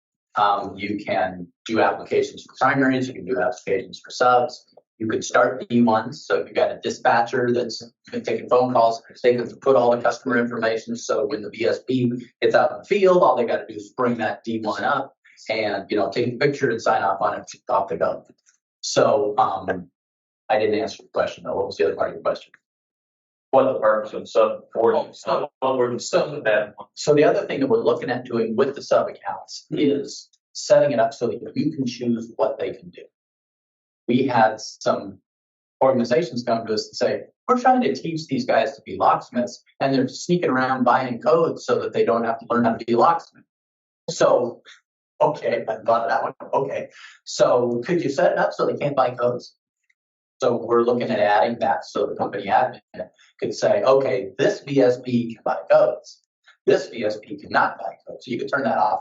You can do applications for primaries. You can do applications for subs. You could start D1s. So if you've got a dispatcher that's taking phone calls, they can put all the customer information. So when the VSP gets out in the field, all they got to do is bring that D1 up and, take a picture and sign off on it. Off they go. So I didn't answer the question though. What was the other part of your question? What the purpose of sub for what were the subs of that? So the other thing that we're looking at doing with the sub accounts is setting it up so that you can choose what they can do. We had some organizations come to us and say, we're trying to teach these guys to be locksmiths, and they're sneaking around buying codes so that they don't have to learn how to be locksmith. So, okay, I thought of that one. Okay, so could you set it up so they can't buy codes? So we're looking at adding that so the company admin could say, okay, this VSP can buy codes. This VSP cannot buy codes. So you can turn that off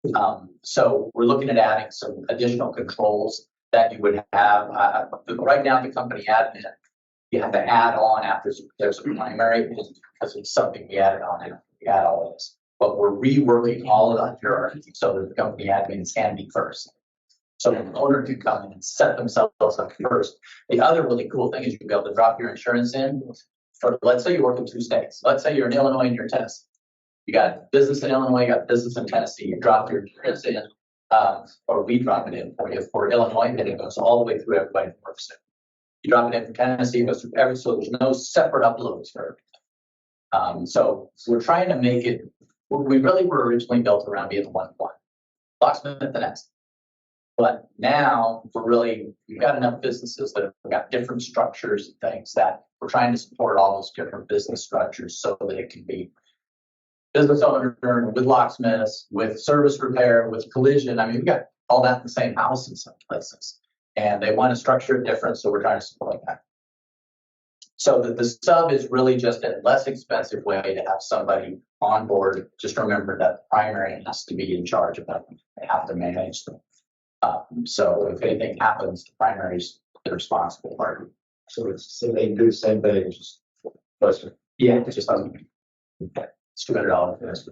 and on. So we're looking at adding some additional controls that you would have. Right now, the company admin, you have to add on after there's a primary because it's something we added on and we add all of this. But we're reworking all of that hierarchy so that the company admins can be first. So an owner can come in and set themselves up first. The other really cool thing is you can be able to drop your insurance in. For, let's say you work in 2 states. Let's say you're in Illinois and you're in Tennessee. You got business in Illinois, you got business in Tennessee. You drop your insurance in, or we drop it in for you for Illinois, and it goes all the way through everybody who works there. You drop it in for Tennessee, it goes through every, so there's no separate uploads for everything. So we're trying to make it, we really were originally built around being one locksmith at the next. But now we've got enough businesses that have got different structures and things that we're trying to support all those different business structures so that it can be business owner with locksmiths, with service repair, with collision. I mean, we've got all that in the same house in some places. And they want to structure it different, so we're trying to support that. So the sub is really just a less expensive way to have somebody on board. Just remember that the primary has to be in charge of them. They have to manage them. So if anything happens, the primary's the responsible party. So they do the same thing, just closer. Yeah, it just doesn't. It's $200 for this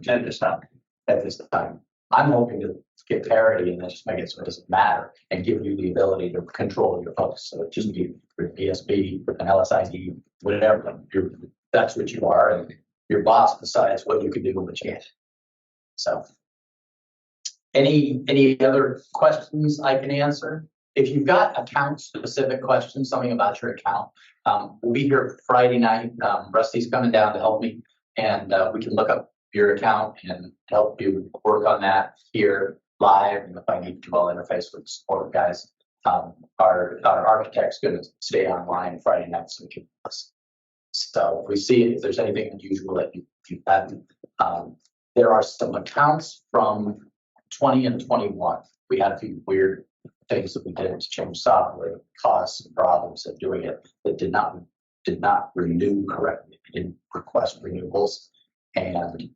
at this time. I'm hoping to get parity and then just make it so it doesn't matter and give you the ability to control your folks. So it just be with PSB, with an LSID, whatever. That's what you are, and your boss decides what you can do and what you can't. So. Any other questions I can answer? If you've got account specific questions, something about your account, we'll be here Friday night. Rusty's coming down to help me, and we can look up your account and help you work on that here live. And if I need to, I'll interface with the support guys. Our architect's going to stay online Friday night so we can. So if we see if there's anything unusual that you've had, there are some accounts from 20 and 21. We had a few weird things that we did to change software, costs and problems of doing it that did not renew correctly. We didn't request renewals, and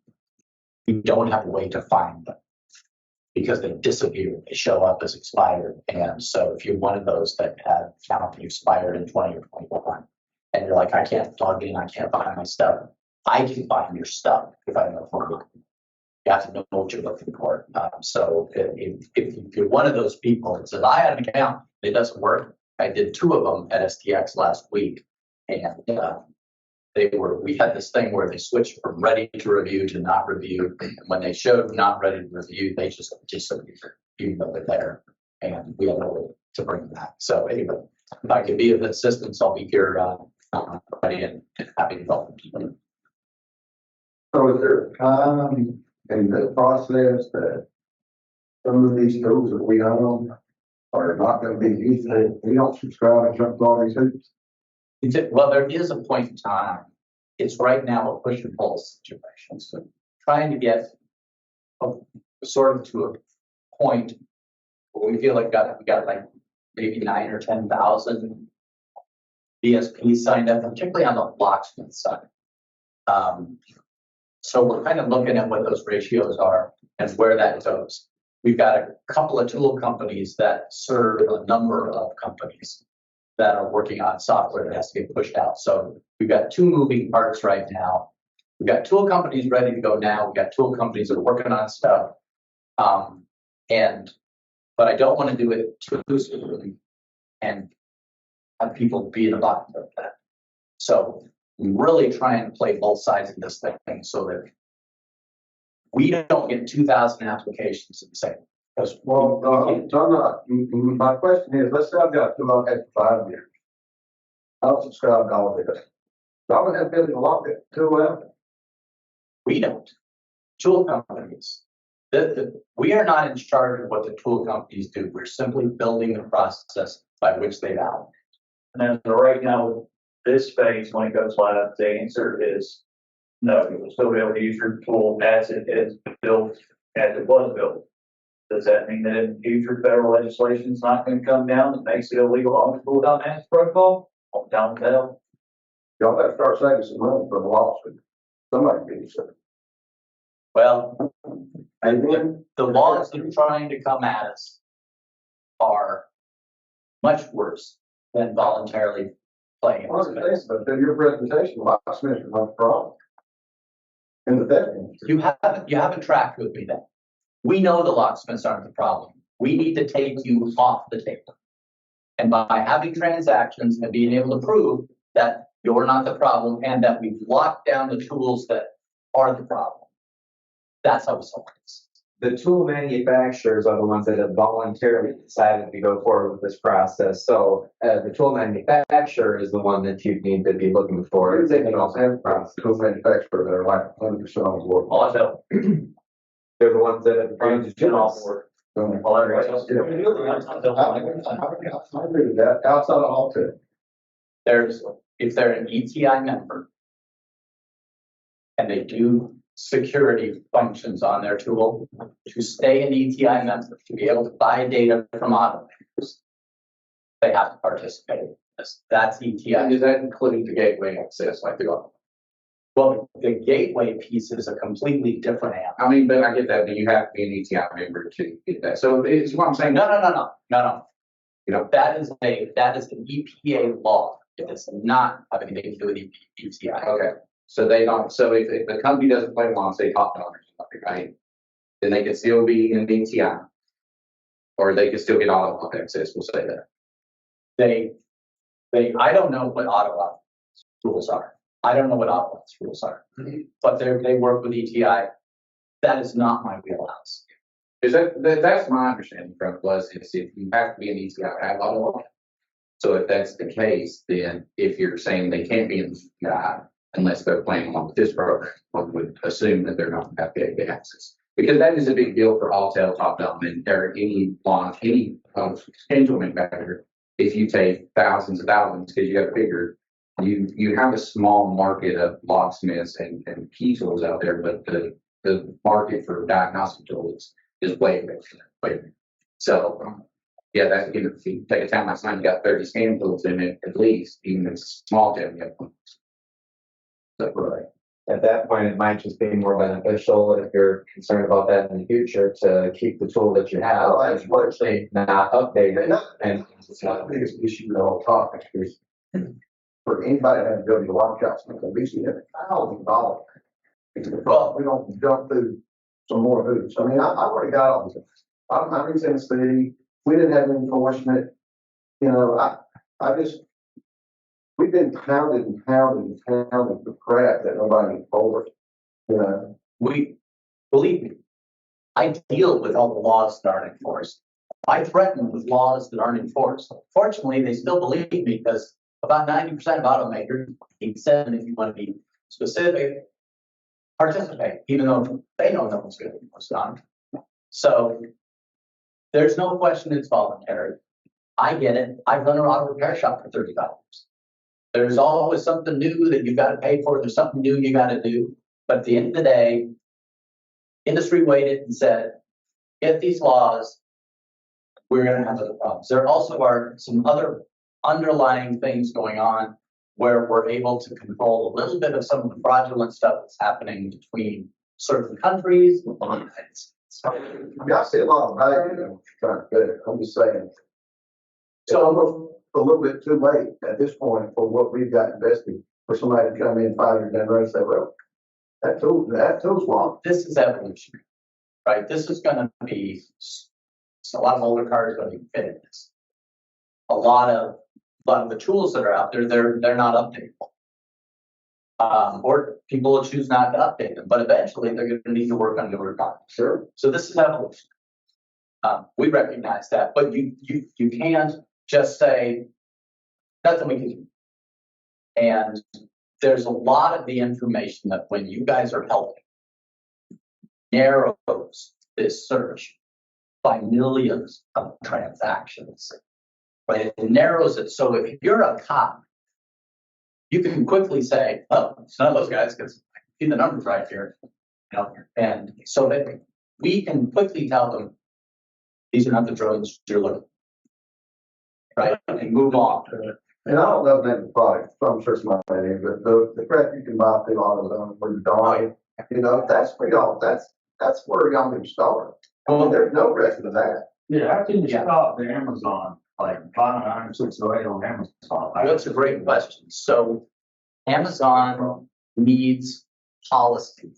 we don't have a way to find them because they disappear. They show up as expired. And so if you're one of those that had account expired in 20 or 21, and you're like, I can't log in, I can't find my stuff, I can find your stuff if I know where you're looking. You have to know what you're looking for. So if you're one of those people that says, I had an account, it doesn't work. I did 2 of them at STX last week, and we had this thing where they switched from ready to review to not review. And when they showed not ready to review, they just disappeared, even though they're there, and we had no way to bring them back. So anyway, if I can be of assistance, I'll be here ready and happy to help them. So is there time in the process that some of these tools that we own are not going to be used? We don't subscribe and jump all these hoops. Well, there is a point in time. It's right now a push and pull situation. So trying to get sort of to a point where we feel like we got like maybe 9 or 10,000 VSPs signed up, particularly on the locksmith side. So we're kind of looking at what those ratios are and where that goes. We've got a couple of tool companies that serve a number of companies that are working on software that has to get pushed out. So we've got 2 moving parts right now. We've got tool companies ready to go now. We've got tool companies that are working on stuff. But I don't want to do it too soon and have people be in a box of that. So I'm really trying to play both sides of this thing so that we don't get 2,000 applications in the same. Because Well, my question is, let's say I've got 2 out after 5 years. I don't subscribe to all of this. I would have built a lot of it too well. we don't. Tool companies. We are not in charge of what the tool companies do. We're simply building the process by which they validate. And then right now, this phase, when it goes live, the answer is no, you will still be able to use your tool as it is built, as it was built. Does that mean that in future federal legislation is not going to come down that makes it illegal on tool without NASCAF protocol? Down the hill. Y'all better start saving some money for the lawsuit. Somebody can say. Well, And then, the laws that are trying to come at us are much worse than voluntarily playing. well, but then your presentation, locksmith is not a problem. In the theft industry. You haven't tracked with me then. We know the locksmiths aren't the problem. We need to take you off the table. And by having transactions and being able to prove that you're not the problem and that we've locked down the tools that are the problem, that's how we solve this. The tool manufacturers are the ones that have voluntarily decided to go forward with this process. So the tool manufacturer is the one that you need to be looking for. They don't have products, tool manufacturers that are like 100% on board. All I know. They're the ones that have Been off board. All everybody else. I agree with that, outside of all two. If they're an ETI member and they do security functions on their tool, to stay an ETI member, to be able to buy data from automakers, they have to participate in this. That's ETI. Is that including the gateway access like the government? Well, the gateway piece is a completely different animal. I mean, but I get that, but you have to be an ETI member to get that. So it's what I'm saying. No. You know, That is an EPA law. It does not have anything to do with ETI. okay. So they don't, so if the company doesn't play along, say Top Dog or something, right? Then they can still be in the ETI. Or they can still get auto access, we'll say that. I don't know what auto rules are. I don't know what auto rules are. But they work with ETI. That is not my wheelhouse. Is that's my understanding from it was, is if you have to be an ETI, have auto. So if that's the case, then if you're saying they can't be in the ETI unless they're playing along with this program, one would assume that they're not going to have gateway access. Because that is a big deal for Alltel, Top Dog, and any launch, any potential manufacturer. If you take thousands of thousands, because you got to figure, you have a small market of locksmiths and key tools out there, but the market for diagnostic tools is way bigger. So, yeah, that if you take a town last night, you got 30 scan tools in it at least, even if it's small town, you have one. So, right. At that point, it might just be more beneficial if you're concerned about that in the future to keep the tool that you have. Oh, that's what I'm saying. Not updated. And it's not the biggest issue with all topics is for anybody that has to go to the lock shops, it's going to be $1,000. Well, we don't jump through some more hoops. I mean, I've already got all this. I'm in Tennessee. We didn't have enforcement. You know, we've been pounded for crap that nobody enforced. You know, Believe me, I deal with all the laws that aren't enforced. I threaten with laws that aren't enforced. Fortunately, they still believe me because about 90% of automakers, 87 if you want to be specific, participate, even though they know no one's going to enforce it on them. So there's no question it's voluntary. I get it. I've run an auto repair shop for $30. There's always something new that you've got to pay for. There's something new you got to do. But at the end of the day, industry waited and said, get these laws, we're going to have other problems. There also are some other underlying things going on where we're able to control a little bit of some of the fraudulent stuff that's happening between certain countries and the United States. I mean, I see a lot of value in trying to fit it. I'm just saying. So almost a little bit too late at this point for what we've got invested for somebody to come in 5 years down the road and say, well, that tool's wrong. This is evolution. right? This is gonna be, a lot of older cars are gonna be fitting this. A lot of the tools that are out there, they're not updatable. Or people will choose not to update them, but eventually they're gonna need to work on newer cars. Sure. So this is evolution. We recognize that, but you can't just say, nothing we can do. And there's a lot of the information that when you guys are helping narrows this search by millions of transactions, right? It narrows it. So if you're a cop, you can quickly say, oh, it's none of those guys because I can see the numbers right here. You know, and so that we can quickly tell them these are not the drones you're looking for, right? And move on. And I don't know the name of the product, so I'm sure it's my name, but the crap you can buy through AutoZone where Donny, you know, that's where y'all, that's where y'all can start. I mean, there's no rest of that. Yeah, how can you stop the Amazon, like 59608 on Amazon? That's a great question. So Amazon needs policy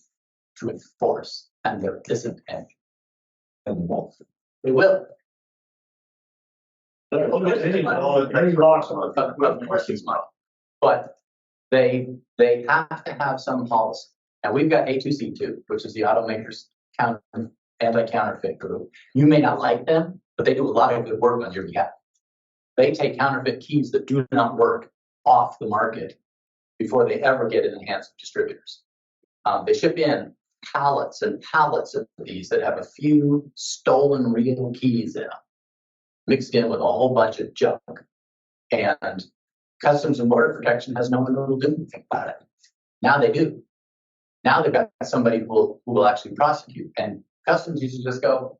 to enforce, and there isn't any. And they will. Of course it's not. But they have to have some policy. And we've got A2C2, which is the automakers anti-counterfeit group. You may not like them, but they do a lot of good work on your behalf. They take counterfeit keys that do not work off the market before they ever get in the hands of distributors. They ship in pallets and pallets of these that have a few stolen real keys in them, mixed in with a whole bunch of junk. And Customs and Border Protection has no one to do anything about it. Now they do. Now they've got somebody who will actually prosecute. And Customs used to just go,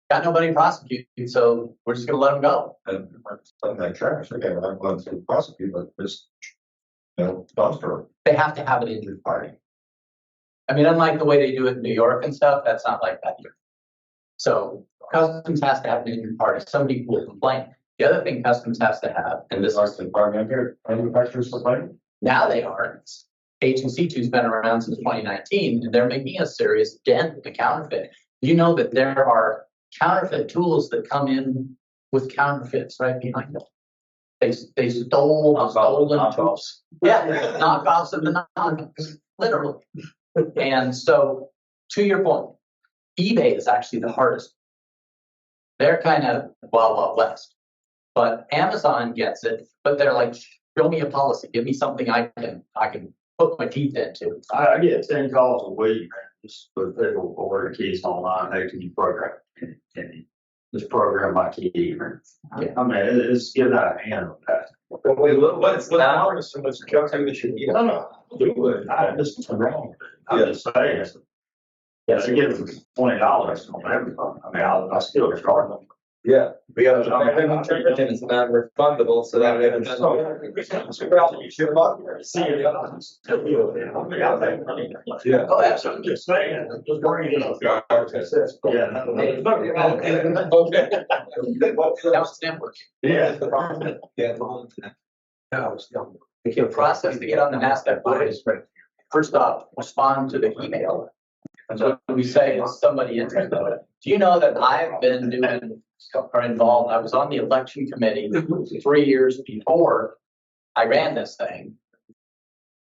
got nobody to prosecute, so we're just going to let them go. And that trash, again, I'm going to prosecute, but this, you know, dumpster. They have to have an injured party. I mean, unlike the way they do it in New York and stuff, that's not like that here. So Customs has to have an injured party. Somebody will complain. The other thing Customs has to have, and this is the manufacturers complaining. now they are. A2C2 has been around since 2019, and they're making a serious dent in the counterfeit. You know that there are counterfeit tools that come in with counterfeits right behind them. They stole the stolen tools. Yeah, knockoffs of the knockoffs, literally. And so, to your point, eBay is actually the hardest. They're kind of Wild West, but Amazon gets it. But they're like, show me a policy, give me something I can put my teeth into. I get 10 calls a week, man, just for people order keys online. Hey, can you program? Can you just program my key? Man. Yeah. I mean, it's getting out of hand with that. What's so much junk that should be? No, do it. This is wrong. I'm just saying. Yes, I give them $20 on everything. I mean, I still charge them. Yeah. We have it's non-refundable, so that Yeah. Oh, absolutely. Just saying, just bring it up. Yeah. That was network. Yeah. The process to get on the NASDAQ board is first off, respond to the email. And so we say, is somebody interested? Do you know that I've been doing or involved? I was on the election committee 3 years before I ran this thing.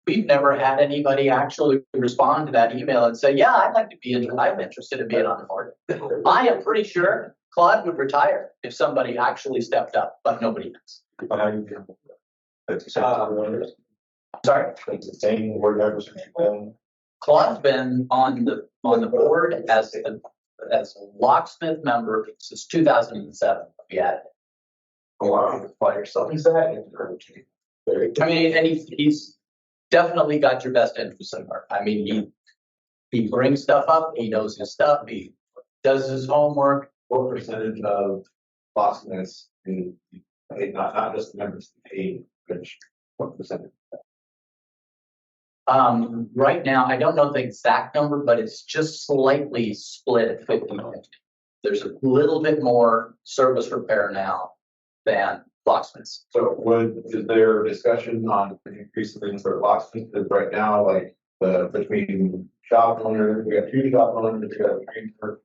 We've never had anybody actually respond to that email and say, yeah, I'd like to be in, I'm interested in being on the board. I am pretty sure Claude would retire if somebody actually stepped up, but nobody has. Sorry? It's the same word numbers. Claude's been on the board as a locksmith member since 2007. We had So he's that. I mean, and he's definitely got your best interest in heart. I mean, he brings stuff up. He knows his stuff. He does his homework. What percentage of locksmiths not just the members paid, which what percentage? Right now, I don't know the exact number, but it's just slightly split at 50-50. There's a little bit more service repair now than locksmiths. So is there discussion on increasing things for locksmiths? Because right now, like between shop owners, we got 2 shop owners, we got a painter.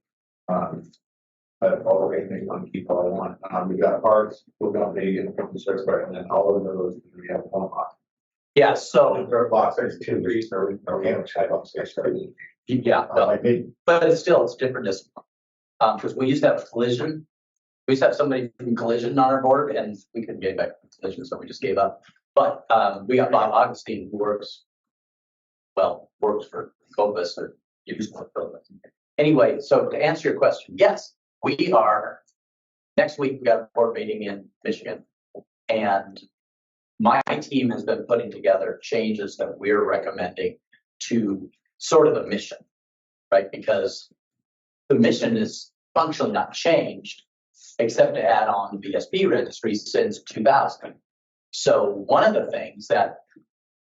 But all the things on keep all in one. We got parts, we're gonna be in the service part, and then all of those, we have one lot. Yeah, so, There are lots, there's 2 reasons, or we have type of space. yeah, no, Like me, but it's different discipline. Because we used to have collision. We used to have somebody from collision on our board and we couldn't get back from collision, so we just gave up. But we got Bob Augustine who works for Copus or used for Copus. Anyway, so to answer your question, yes, we are, next week we got a board meeting in Michigan. And my team has been putting together changes that we're recommending to sort of the mission, right? Because the mission is functionally not changed, except to add on the VSP registry since 2000. So one of the things that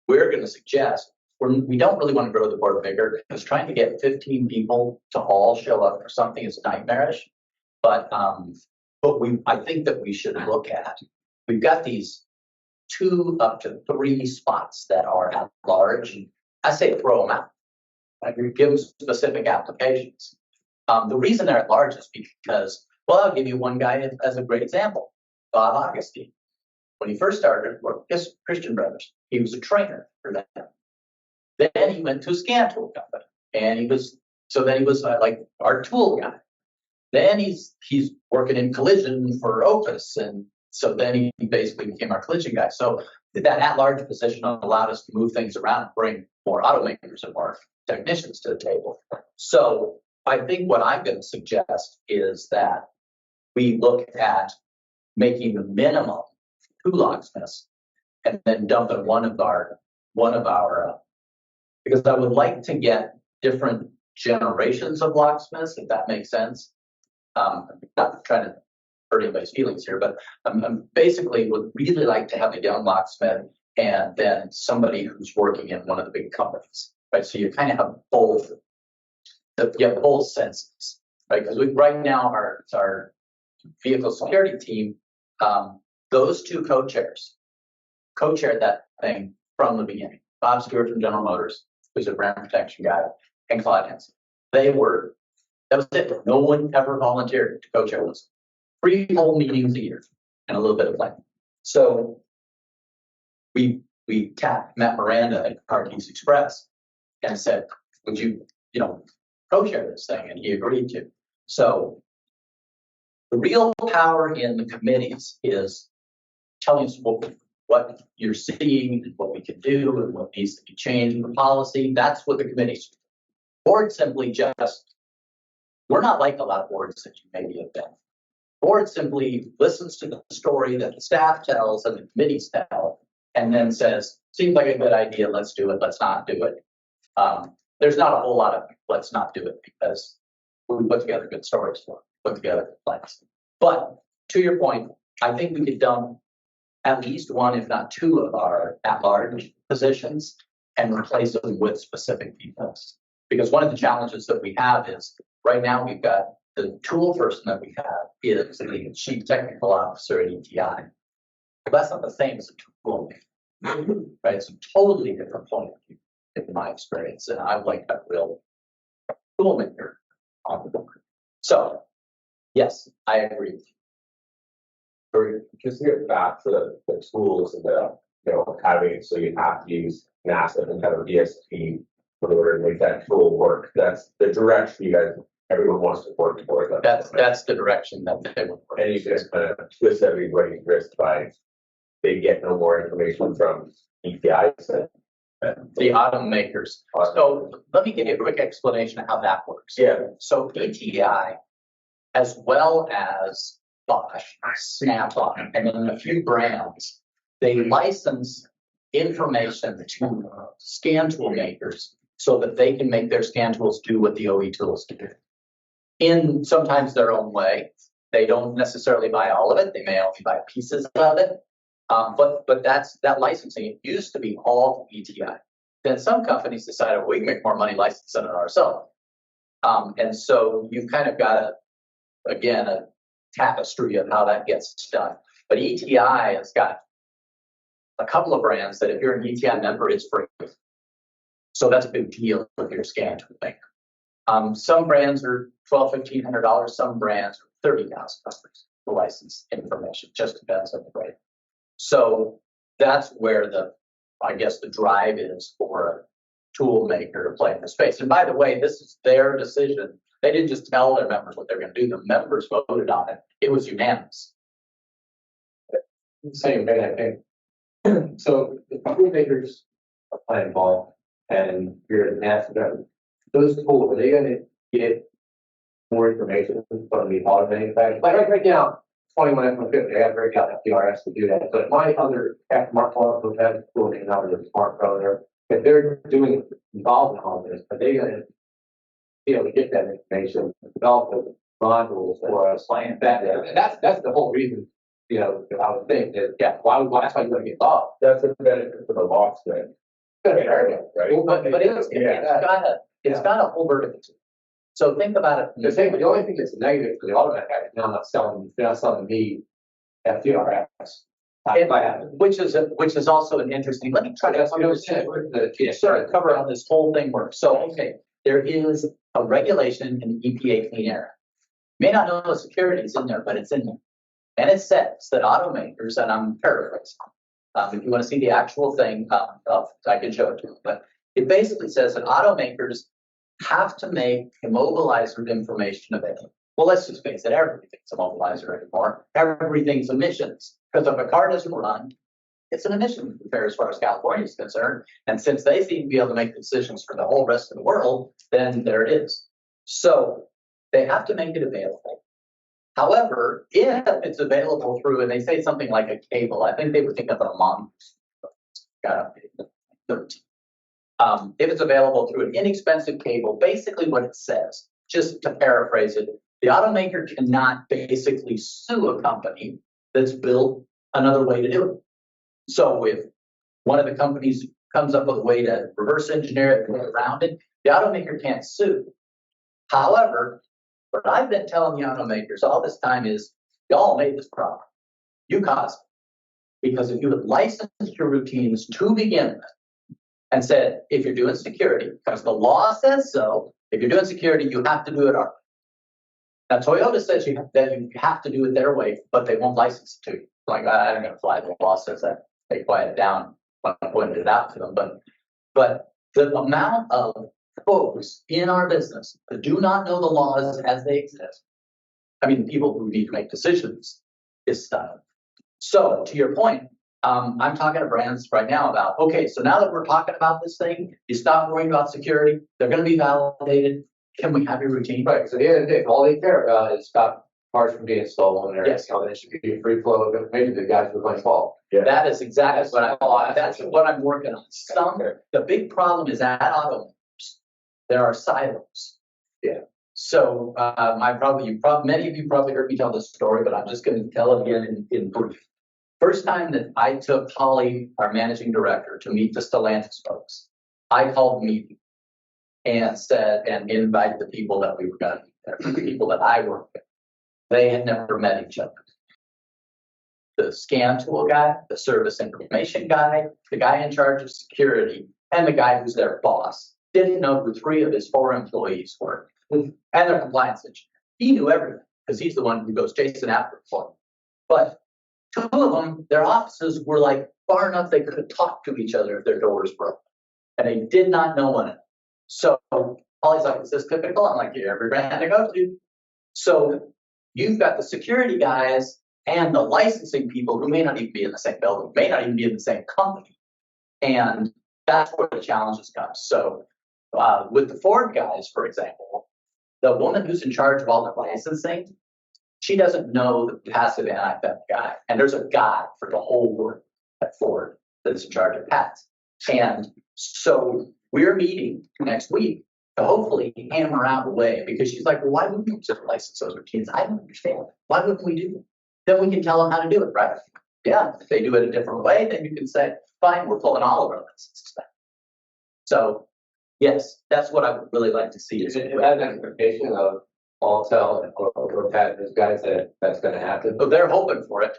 we're going to suggest, we don't really want to grow the board bigger, because trying to get 15 people to all show up for something is nightmarish. But I think that we should look at, we've got these 2 up to 3 spots that are at large. I say throw them out. Like, give them specific applications. The reason they're at large is because, well, I'll give you one guy as a great example, Bob Augustine. When he first started, worked with Christian Brothers, he was a trainer for them. Then he went to a scan tool company, and he was like our tool guy. Then he's working in collision for Opus, and so then he basically became our collision guy. So that at-large position allowed us to move things around and bring more automakers and more technicians to the table. So I think what I'm going to suggest is that we look at making the minimum 2 locksmiths and then dumping one of our because I would like to get different generations of locksmiths, if that makes sense. I'm not trying to hurt anybody's feelings here, but I'm basically would really like to have a young locksmith and then somebody who's working in one of the big companies, right? So you kind of have both. You have both senses, right? Because right now our vehicle security team, those 2 co-chaired that thing from the beginning. Bob Stewart from General Motors, who's a brand protection guy, and Claude Henson. That was it. No one ever volunteered to co-chair those. 3 whole meetings a year and a little bit of planning. So we tapped Matt Miranda at Carkeys Express and said, would you co-chair this thing? And he agreed to. So the real power in the committees is telling us what you're seeing and what we can do and what needs to be changed in the policy. That's what the committees do. Board simply we're not like a lot of boards that you maybe have been. Board simply listens to the story that the staff tells and the committees tell, and then says, seems like a good idea, let's do it, let's not do it. There's not a whole lot of let's not do it, because we put together good stories, put together plans. But to your point, I think we could dump at least 1, if not 2 of our at-large positions and replace them with specific people. Because one of the challenges that we have is right now we've got the tool person that we have is the chief technical officer at ETI. Well, that's not the same as a tool maker, right? It's a totally different point in my experience, and I like that real tool maker on the board. So, yes, I agree with you. Or just to get back to the tools and having, so you have to use NASCAF and have a VSP in order to make that tool work. That's the direction everyone wants to work towards. That's the direction that they would work. And you just kind of twist everybody's wrist by they get no more information from EPI. The automakers. So let me give you a quick explanation of how that works. Yeah. So ETI, as well as Bosch, Snap-on, and then a few brands, they license information to scan tool makers so that they can make their scan tools do what the OE tools do. In sometimes their own way. They don't necessarily buy all of it. They may only buy pieces of it. But that licensing, it used to be all ETI. Then some companies decided, well, we can make more money licensing it ourselves. And so you've kind of got a tapestry of how that gets done. But ETI has got a couple of brands that if you're an ETI member, it's free. So that's a big deal if you're a scan tool maker. Some brands are $1,200, $1,500. Some brands are $30,000 for license information. Just depends on the brand. So that's where I guess the drive is for a tool maker to play in the space. And by the way, this is their decision. They didn't just tell their members what they're going to do. The members voted on it. It was unanimous. Same thing, I think. So the tool makers are playing ball and you're at NASCAF. Those tools, are they gonna get more information from the auto manufacturers? Like right now, 21 F-150, they have break out FDRS to do that. But my other aftermarket autos have tools and out of their smartphone there. If they're doing involved in all this, are they gonna be able to get that information, develop the modules or a slant that there? That's the whole reason. You know, I would think that, yeah, that's why you want to get involved. That's a benefit for the locksmith. Right? But it's got a whole vertical. So think about it. The only thing that's negative for the auto manufacturer now they're not selling me FDRS. Which is also an interesting. Let me try to cover how this whole thing works. So okay, there is a regulation in the EPA Clean Air. You may not know the security is in there, but it's in there. And it says that automakers, and I'm paraphrasing, if you want to see the actual thing, I can show it to you. But it basically says that automakers have to make immobilizer information available. Well, let's just face it, everything's a mobilizer anymore. Everything's emissions. Because if a car doesn't run, it's an emission affair as far as California is concerned. And since they seem to be able to make decisions for the whole rest of the world, then there it is. So they have to make it available. However, if it's available through, and they say something like a cable, I think they would think of a mongoose. If it's available through an inexpensive cable, basically what it says, just to paraphrase it, the automaker cannot basically sue a company that's built another way to do it. So if one of the companies comes up with a way to reverse engineer it and get around it, the automaker can't sue. However, what I've been telling the automakers all this time is, y'all made this problem. You caused it. Because if you had licensed your routines to begin with and said, if you're doing security, because the law says so, if you're doing security, you have to do it our way. Now, Toyota says that you have to do it their way, but they won't license it to you. Like, I'm going to fly, the law says that. They quiet it down when I pointed it out to them. But the amount of folks in our business that do not know the laws as they exist, I mean, people who need to make decisions, is stunning. So, to your point, I'm talking to brands right now about, okay, so now that we're talking about this thing, you stop worrying about security, they're going to be validated. Can we have your routine? Right. So at the end of the day, all they care about is stop cars from being stolen. Or, yes. You know, there should be a free flow of information to the guys with my fault. Yeah. That is exactly that's what I'm working on. The big problem is at automakers, there are silos. Yeah. So many of you probably heard me tell this story, but I'm just going to tell it again in brief. First time that I took Holly, our managing director, to meet the Stellantis folks, I called the meeting and said, and invited the people that we were going to meet there, the people that I work with. They had never met each other. The scan tool guy, the service information guy, the guy in charge of security, and the guy who's their boss didn't know who 3 of his 4 employees were, and their compliance engineer. He knew everything because he's the one who goes chasing after it for them. But 2 of them, their offices were like far enough they could talk to each other if their doors broke, and they did not know one another. So Holly's like, is this typical? I'm like, yeah, every brand I go to. So you've got the security guys and the licensing people who may not even be in the same building, may not even be in the same company. And that's where the challenges come. So with the Ford guys, for example, the woman who's in charge of all the licensing, she doesn't know the passive anti-theft guy. And there's a guy for the whole world at Ford that's in charge of patents. And so we're meeting next week to hopefully hammer out a way, because she's like, well, why wouldn't we just license those routines? I don't understand. Why wouldn't we do it? Then we can tell them how to do it, right? Yeah, if they do it a different way, then you can say, fine, we're pulling all of our licenses back. So, yes, that's what I would really like to see. Is it an expectation of Alltel or Pat, those guys that's going to happen? So they're hoping for it.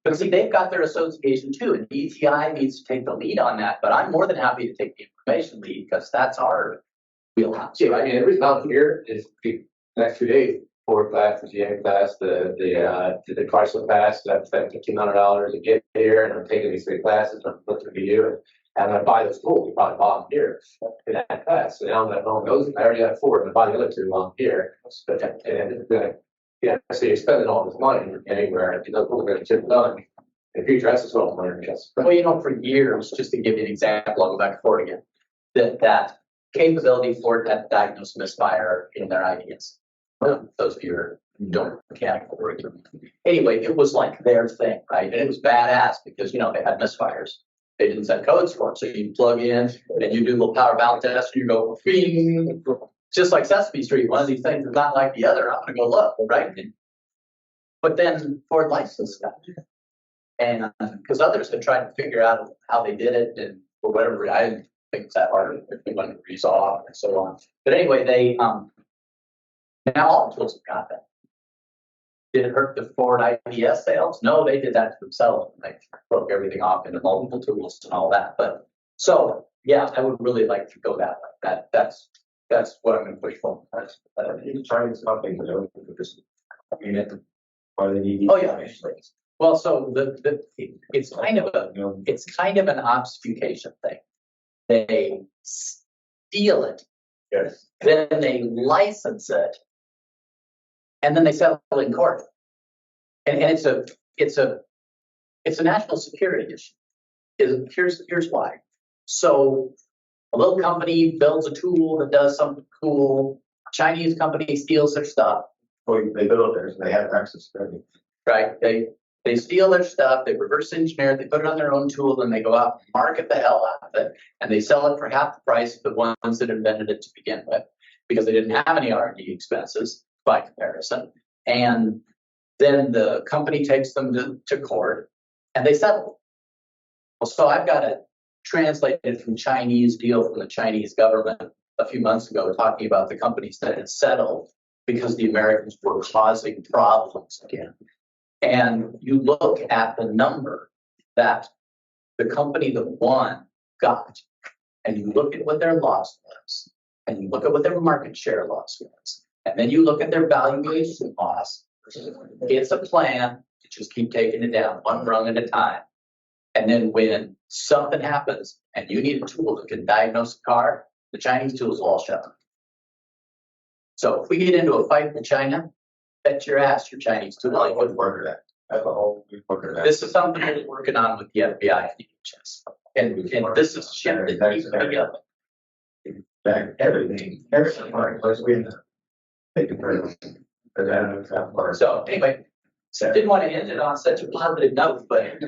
But see, they've got their association too, and ETI needs to take the lead on that. But I'm more than happy to take the information lead, because that's our wheelhouse, Yeah, I right? mean, the reason I'm here is the next 2 days, 4 class, the GM class, the Chrysler class, that's $1,500 to get here, and I'm taking these 3 classes, I'm looking to you, and I'm gonna buy the school, we probably bought them here in that class, so now that one goes, I already have 4, I'm gonna buy the other 2 while I'm here, but, and it's gonna, yeah, so you're spending all this money anywhere, if you don't, we're gonna get it done. If you address this, well, I'm learning this. Well, you know, for years, just to give you an example, I'll go back and forth again, that capability Ford had to diagnose misfire in their IDs. Those of you who don't mechanical curriculum. Anyway, it was like their thing, right? And it was badass because, you know, they had misfires. They didn't set codes for them. So you plug in and you do a little power valve test and you go, bing. Just like Sesame Street, one of these things is not like the other. I'm going to go look, right? But then Ford licensed that. And because others had tried to figure out how they did it, and for whatever reason, I didn't think it's that hard if they wanted to resolve and so on. But anyway, they now all the tools have got that. Did it hurt the Ford IPS sales? No, they did that to themselves. They broke everything off into multiple tools and all that. But so yeah, I would really like to go that way. That's what I'm going to push for. You trying something, you know, just, I mean, or they need. Oh yeah. Well, so it's kind of an obfuscation thing. They steal it, Yes. then they license it, and then they settle in court. And it's a national security issue. Here's why. So a little company builds a tool that does something cool. Chinese company steals their stuff. Well, they build theirs, they have access to everything. Right? They steal their stuff, they reverse engineer it, they put it on their own tool, and they go out and market the hell out of it, and they sell it for half the price of the ones that invented it to begin with, because they didn't have any R&D expenses by comparison. And then the company takes them to court, and they settle. Well, so I've got it translated from Chinese deal from the Chinese government a few months ago, talking about the companies that had settled because the Americans were causing problems again. And you look at the number that the company that won got, and you look at what their loss was, and you look at what their market share loss was, and then you look at their valuation loss. It's a plan to just keep taking it down one rung at a time. And then when something happens and you need a tool that can diagnose a car, the Chinese tools will all shut down. So if we get into a fight with China, bet your ass your Chinese tool. Well, wouldn't work that. That's a whole, we work that. This is something we're working on with the FBI and DHS. And this is shit that needs to be up. Everything, right, let's win. Take it further. So anyway, didn't want to end it on such a positive note, but